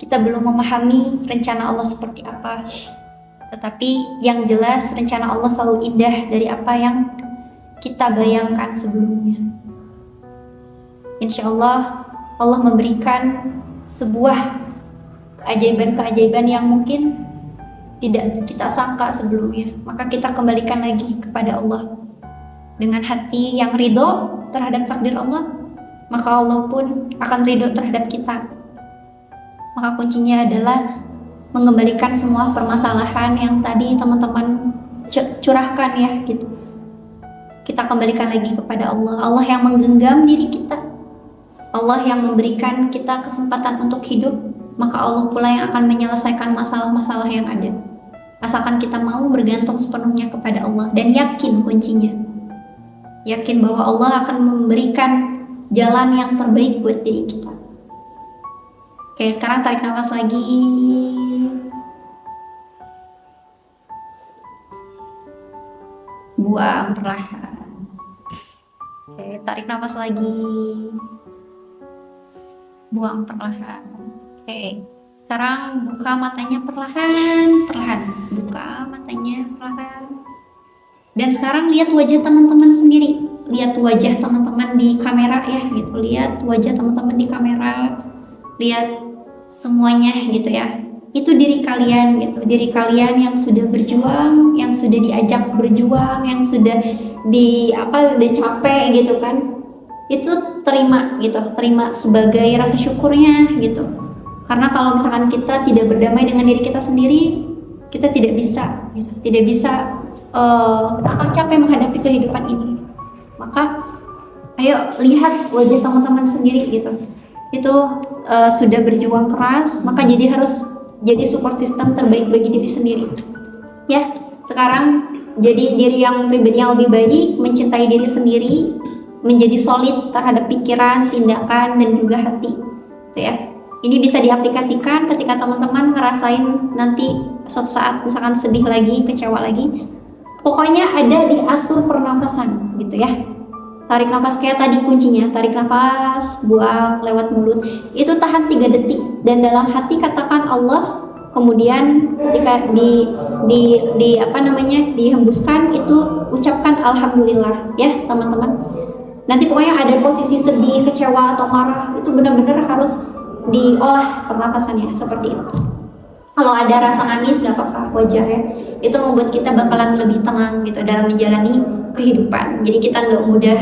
kita belum memahami rencana Allah seperti apa, tetapi yang jelas rencana Allah selalu indah dari apa yang kita bayangkan sebelumnya. Insya Allah, Allah memberikan sebuah keajaiban-keajaiban yang mungkin tidak kita sangka sebelumnya. Maka kita kembalikan lagi kepada Allah dengan hati yang ridho terhadap takdir Allah, maka Allah pun akan ridho terhadap kita. Maka kuncinya adalah mengembalikan semua permasalahan yang tadi teman-teman curahkan ya gitu. Kita kembalikan lagi kepada Allah. Allah yang menggenggam diri kita, Allah yang memberikan kita kesempatan untuk hidup, maka Allah pula yang akan menyelesaikan masalah-masalah yang ada. Asalkan kita mau bergantung sepenuhnya kepada Allah dan yakin kuncinya. Yakin bahwa Allah akan memberikan jalan yang terbaik buat diri kita. Oke, sekarang tarik nafas lagi. Buang perlahan. Oke, tarik nafas lagi. Buang perlahan. Oke, sekarang buka matanya perlahan. Buka matanya perlahan. Dan sekarang lihat wajah teman-teman sendiri. Lihat wajah teman-teman di kamera ya gitu. Lihat wajah teman-teman di kamera. Lihat semuanya gitu ya. Itu diri kalian gitu. Diri kalian yang sudah berjuang, yang sudah diajak berjuang, yang sudah udah capek gitu kan. itu terima gitu, terima sebagai rasa syukurnya gitu. Karena kalau misalkan kita tidak berdamai dengan diri kita sendiri, kita tidak bisa gitu, tidak bisa akan capek menghadapi kehidupan ini. Maka ayo lihat wajah teman-teman sendiri gitu, itu sudah berjuang keras, maka jadi harus jadi support system terbaik bagi diri sendiri ya. Sekarang jadi diri yang pribadi yang lebih baik, mencintai diri sendiri, menjadi solid terhadap pikiran, tindakan, dan juga hati gitu ya. Ini bisa diaplikasikan ketika teman-teman ngerasain nanti suatu saat misalkan sedih lagi, kecewa lagi, pokoknya ada diatur pernafasan gitu ya. Tarik nafas kayak tadi kuncinya, tarik nafas, buang lewat mulut, itu tahan 3 detik dan dalam hati katakan Allah, kemudian ketika dihembuskan itu ucapkan alhamdulillah ya teman-teman. Nanti pokoknya ada posisi sedih, kecewa atau marah, itu benar-benar harus diolah pernapasannya seperti itu. Kalau ada rasa nangis nggak apa-apa, wajar ya. Itu membuat kita bakalan lebih tenang gitu dalam menjalani kehidupan. Jadi kita nggak mudah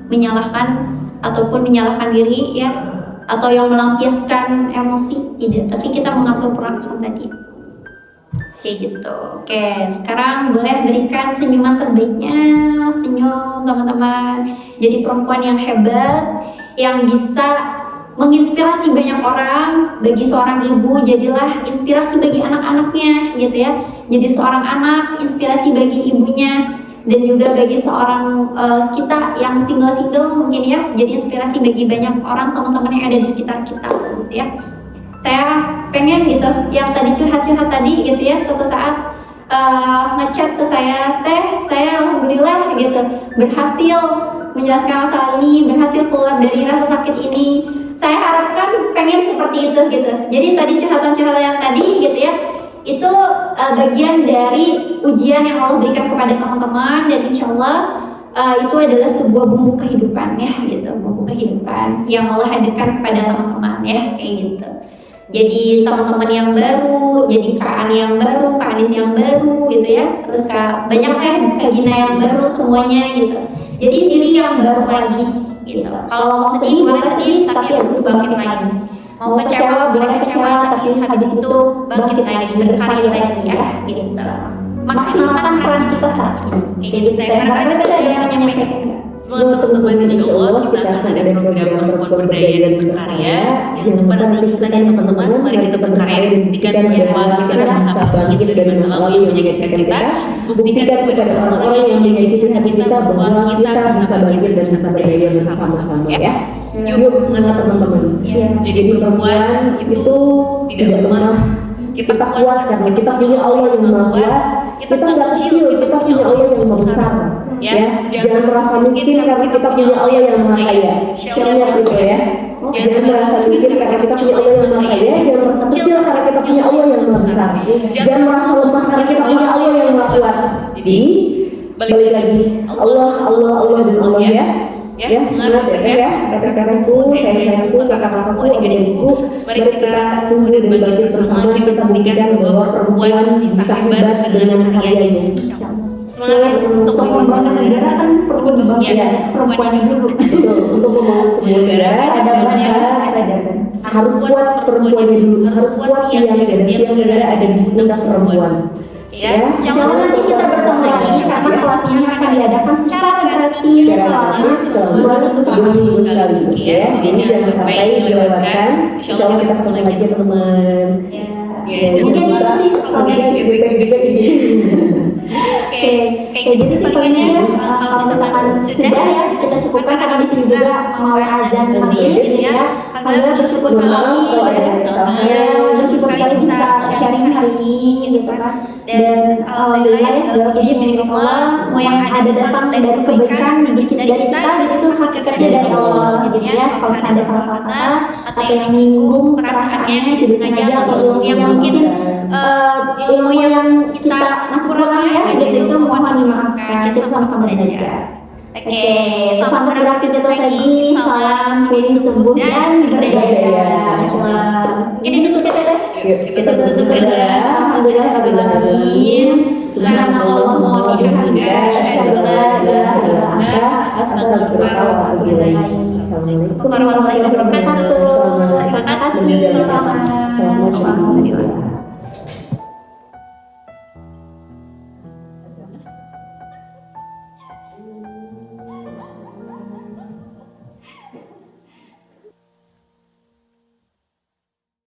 menyalahkan ataupun menyalahkan diri ya, atau yang melampiaskan emosi, tidak. Tapi kita mengatur pernapasan tadi. Kayak gitu. Oke, sekarang boleh berikan senyuman terbaiknya, senyum teman-teman. Jadi perempuan yang hebat, yang bisa menginspirasi banyak orang. Bagi seorang ibu, jadilah inspirasi bagi anak-anaknya gitu ya. Jadi seorang anak, inspirasi bagi ibunya, dan juga bagi seorang kita yang single-single mungkin ya, jadi inspirasi bagi banyak orang, teman-teman yang ada di sekitar kita gitu ya. Saya pengen gitu, yang tadi curhat-curhat tadi gitu ya, suatu saat ngechat ke saya, saya alhamdulillah gitu berhasil menjelaskan masalah ini, berhasil keluar dari rasa sakit ini. Saya harapkan pengen seperti itu gitu. Jadi tadi curhatan-curhatan yang tadi gitu ya, itu bagian dari ujian yang Allah berikan kepada teman-teman, dan insya Allah itu adalah sebuah bumbu kehidupan ya gitu, bumbu kehidupan yang Allah hadirkan kepada teman-teman ya kayak gitu. Jadi teman-teman yang baru, jadi Kak Ani yang baru, Kak Anis yang baru gitu ya, terus banyak Kak Gina yang baru semuanya gitu. Jadi diri yang baru lagi gitu. Kalau mau sedih boleh sedih, tapi habis itu bangkit lagi. Mau kecewa boleh kecewa, tapi habis itu bangkit lagi, berkarya lagi ya gitu. Maksimalkan peran kita saat ini kayak gitu ya. Karena kita ada yang menyampaikan. Semoga teman-teman insya Allah kita akan ada program perempuan berdaya dan berkarya. Jangan lupa nanti ikutan ya teman-teman. Mari kita berkarya dan buktikan bahwa kita bisa bangkit dari masa lalu yang menyakitkan kita. Buktikan kepada orang-orang yang menyakitkan kita bahwa kita bisa bangkit dan bisa berdaya bersama-sama ya. Yuk semangat teman-teman. Jadi perempuan itu tidak lemah. Kita kuat karena kita punya Allah yang maha kuat. Kita nggak kecil, kita punya Allah yang maha besar. Ya, jangan merasa miskin karena kita punya Allah yang maha kaya. Share itu ya. Jangan merasa miskin karena kita punya Allah yang maha kaya. Jangan merasa kecil karena kita punya Allah yang maha besar. Jangan merasa lemah karena kita punya Allah yang maha kuat. Jadi balik lagi, Allah dan Allah ya, semangat ya, kakak-kakakku, sayang-sayangku, kakak-kakakku, adik-adikku, mari kita tunggu dan bangkit bersama. Kita buktikan bahwa perempuan bisa hebat dengan karyanya. Semangat untuk membangun negara kan perlu dibangun perempuan dulu. Untuk membangun sebuah negara ada peradaban. Harus kuat perempuannya dulu, harus kuat tiangnya, dan tiang negara ada di pundak perempuan. Ya, insya Allah nanti kita bertemu lagi karena kelasnya akan diadakan secara gratis selama sebulan sekali ya. Jadi jangan sampai dilewatkan. Insya Allah kita ketemu lagi teman-teman. Mungkin itu sih juga ini. Oke, kayak gitu sih palingnya ya. Kalau misalkan sudah ya kita cukupkan karena di sini juga mau azan maghrib gitu ya. Alhamdulillah bersyukur sekali bersyukur sekali bisa sharing hari ini gitu kan. Dan alhamdulillah segala puji milik Allah. Semua yang ada datang dari kebaikan dari kita itu hakikatnya dari Allah gitu ya. Kalau ada salah kata atau yang menyinggung perasaannya disengaja atau ilmu yang mungkin ilmu yang kita kurang ya, itu mohon dimaafkan. Kita sama-sama belajar. Oke, selamat beraktivitas lagi. Salam healing tumbuh dan berdaya. Mungkin itu tutup ya teh. Kita tutup ya. Alhamdulillah. Subhanallah wa bihamdihi. Asyhadu an la ilaha illallah. anta astaghfiruka wa atubu ilaik. Assalamualaikum warahmatullahi wabarakatuh. Terima kasih. Selamat malam.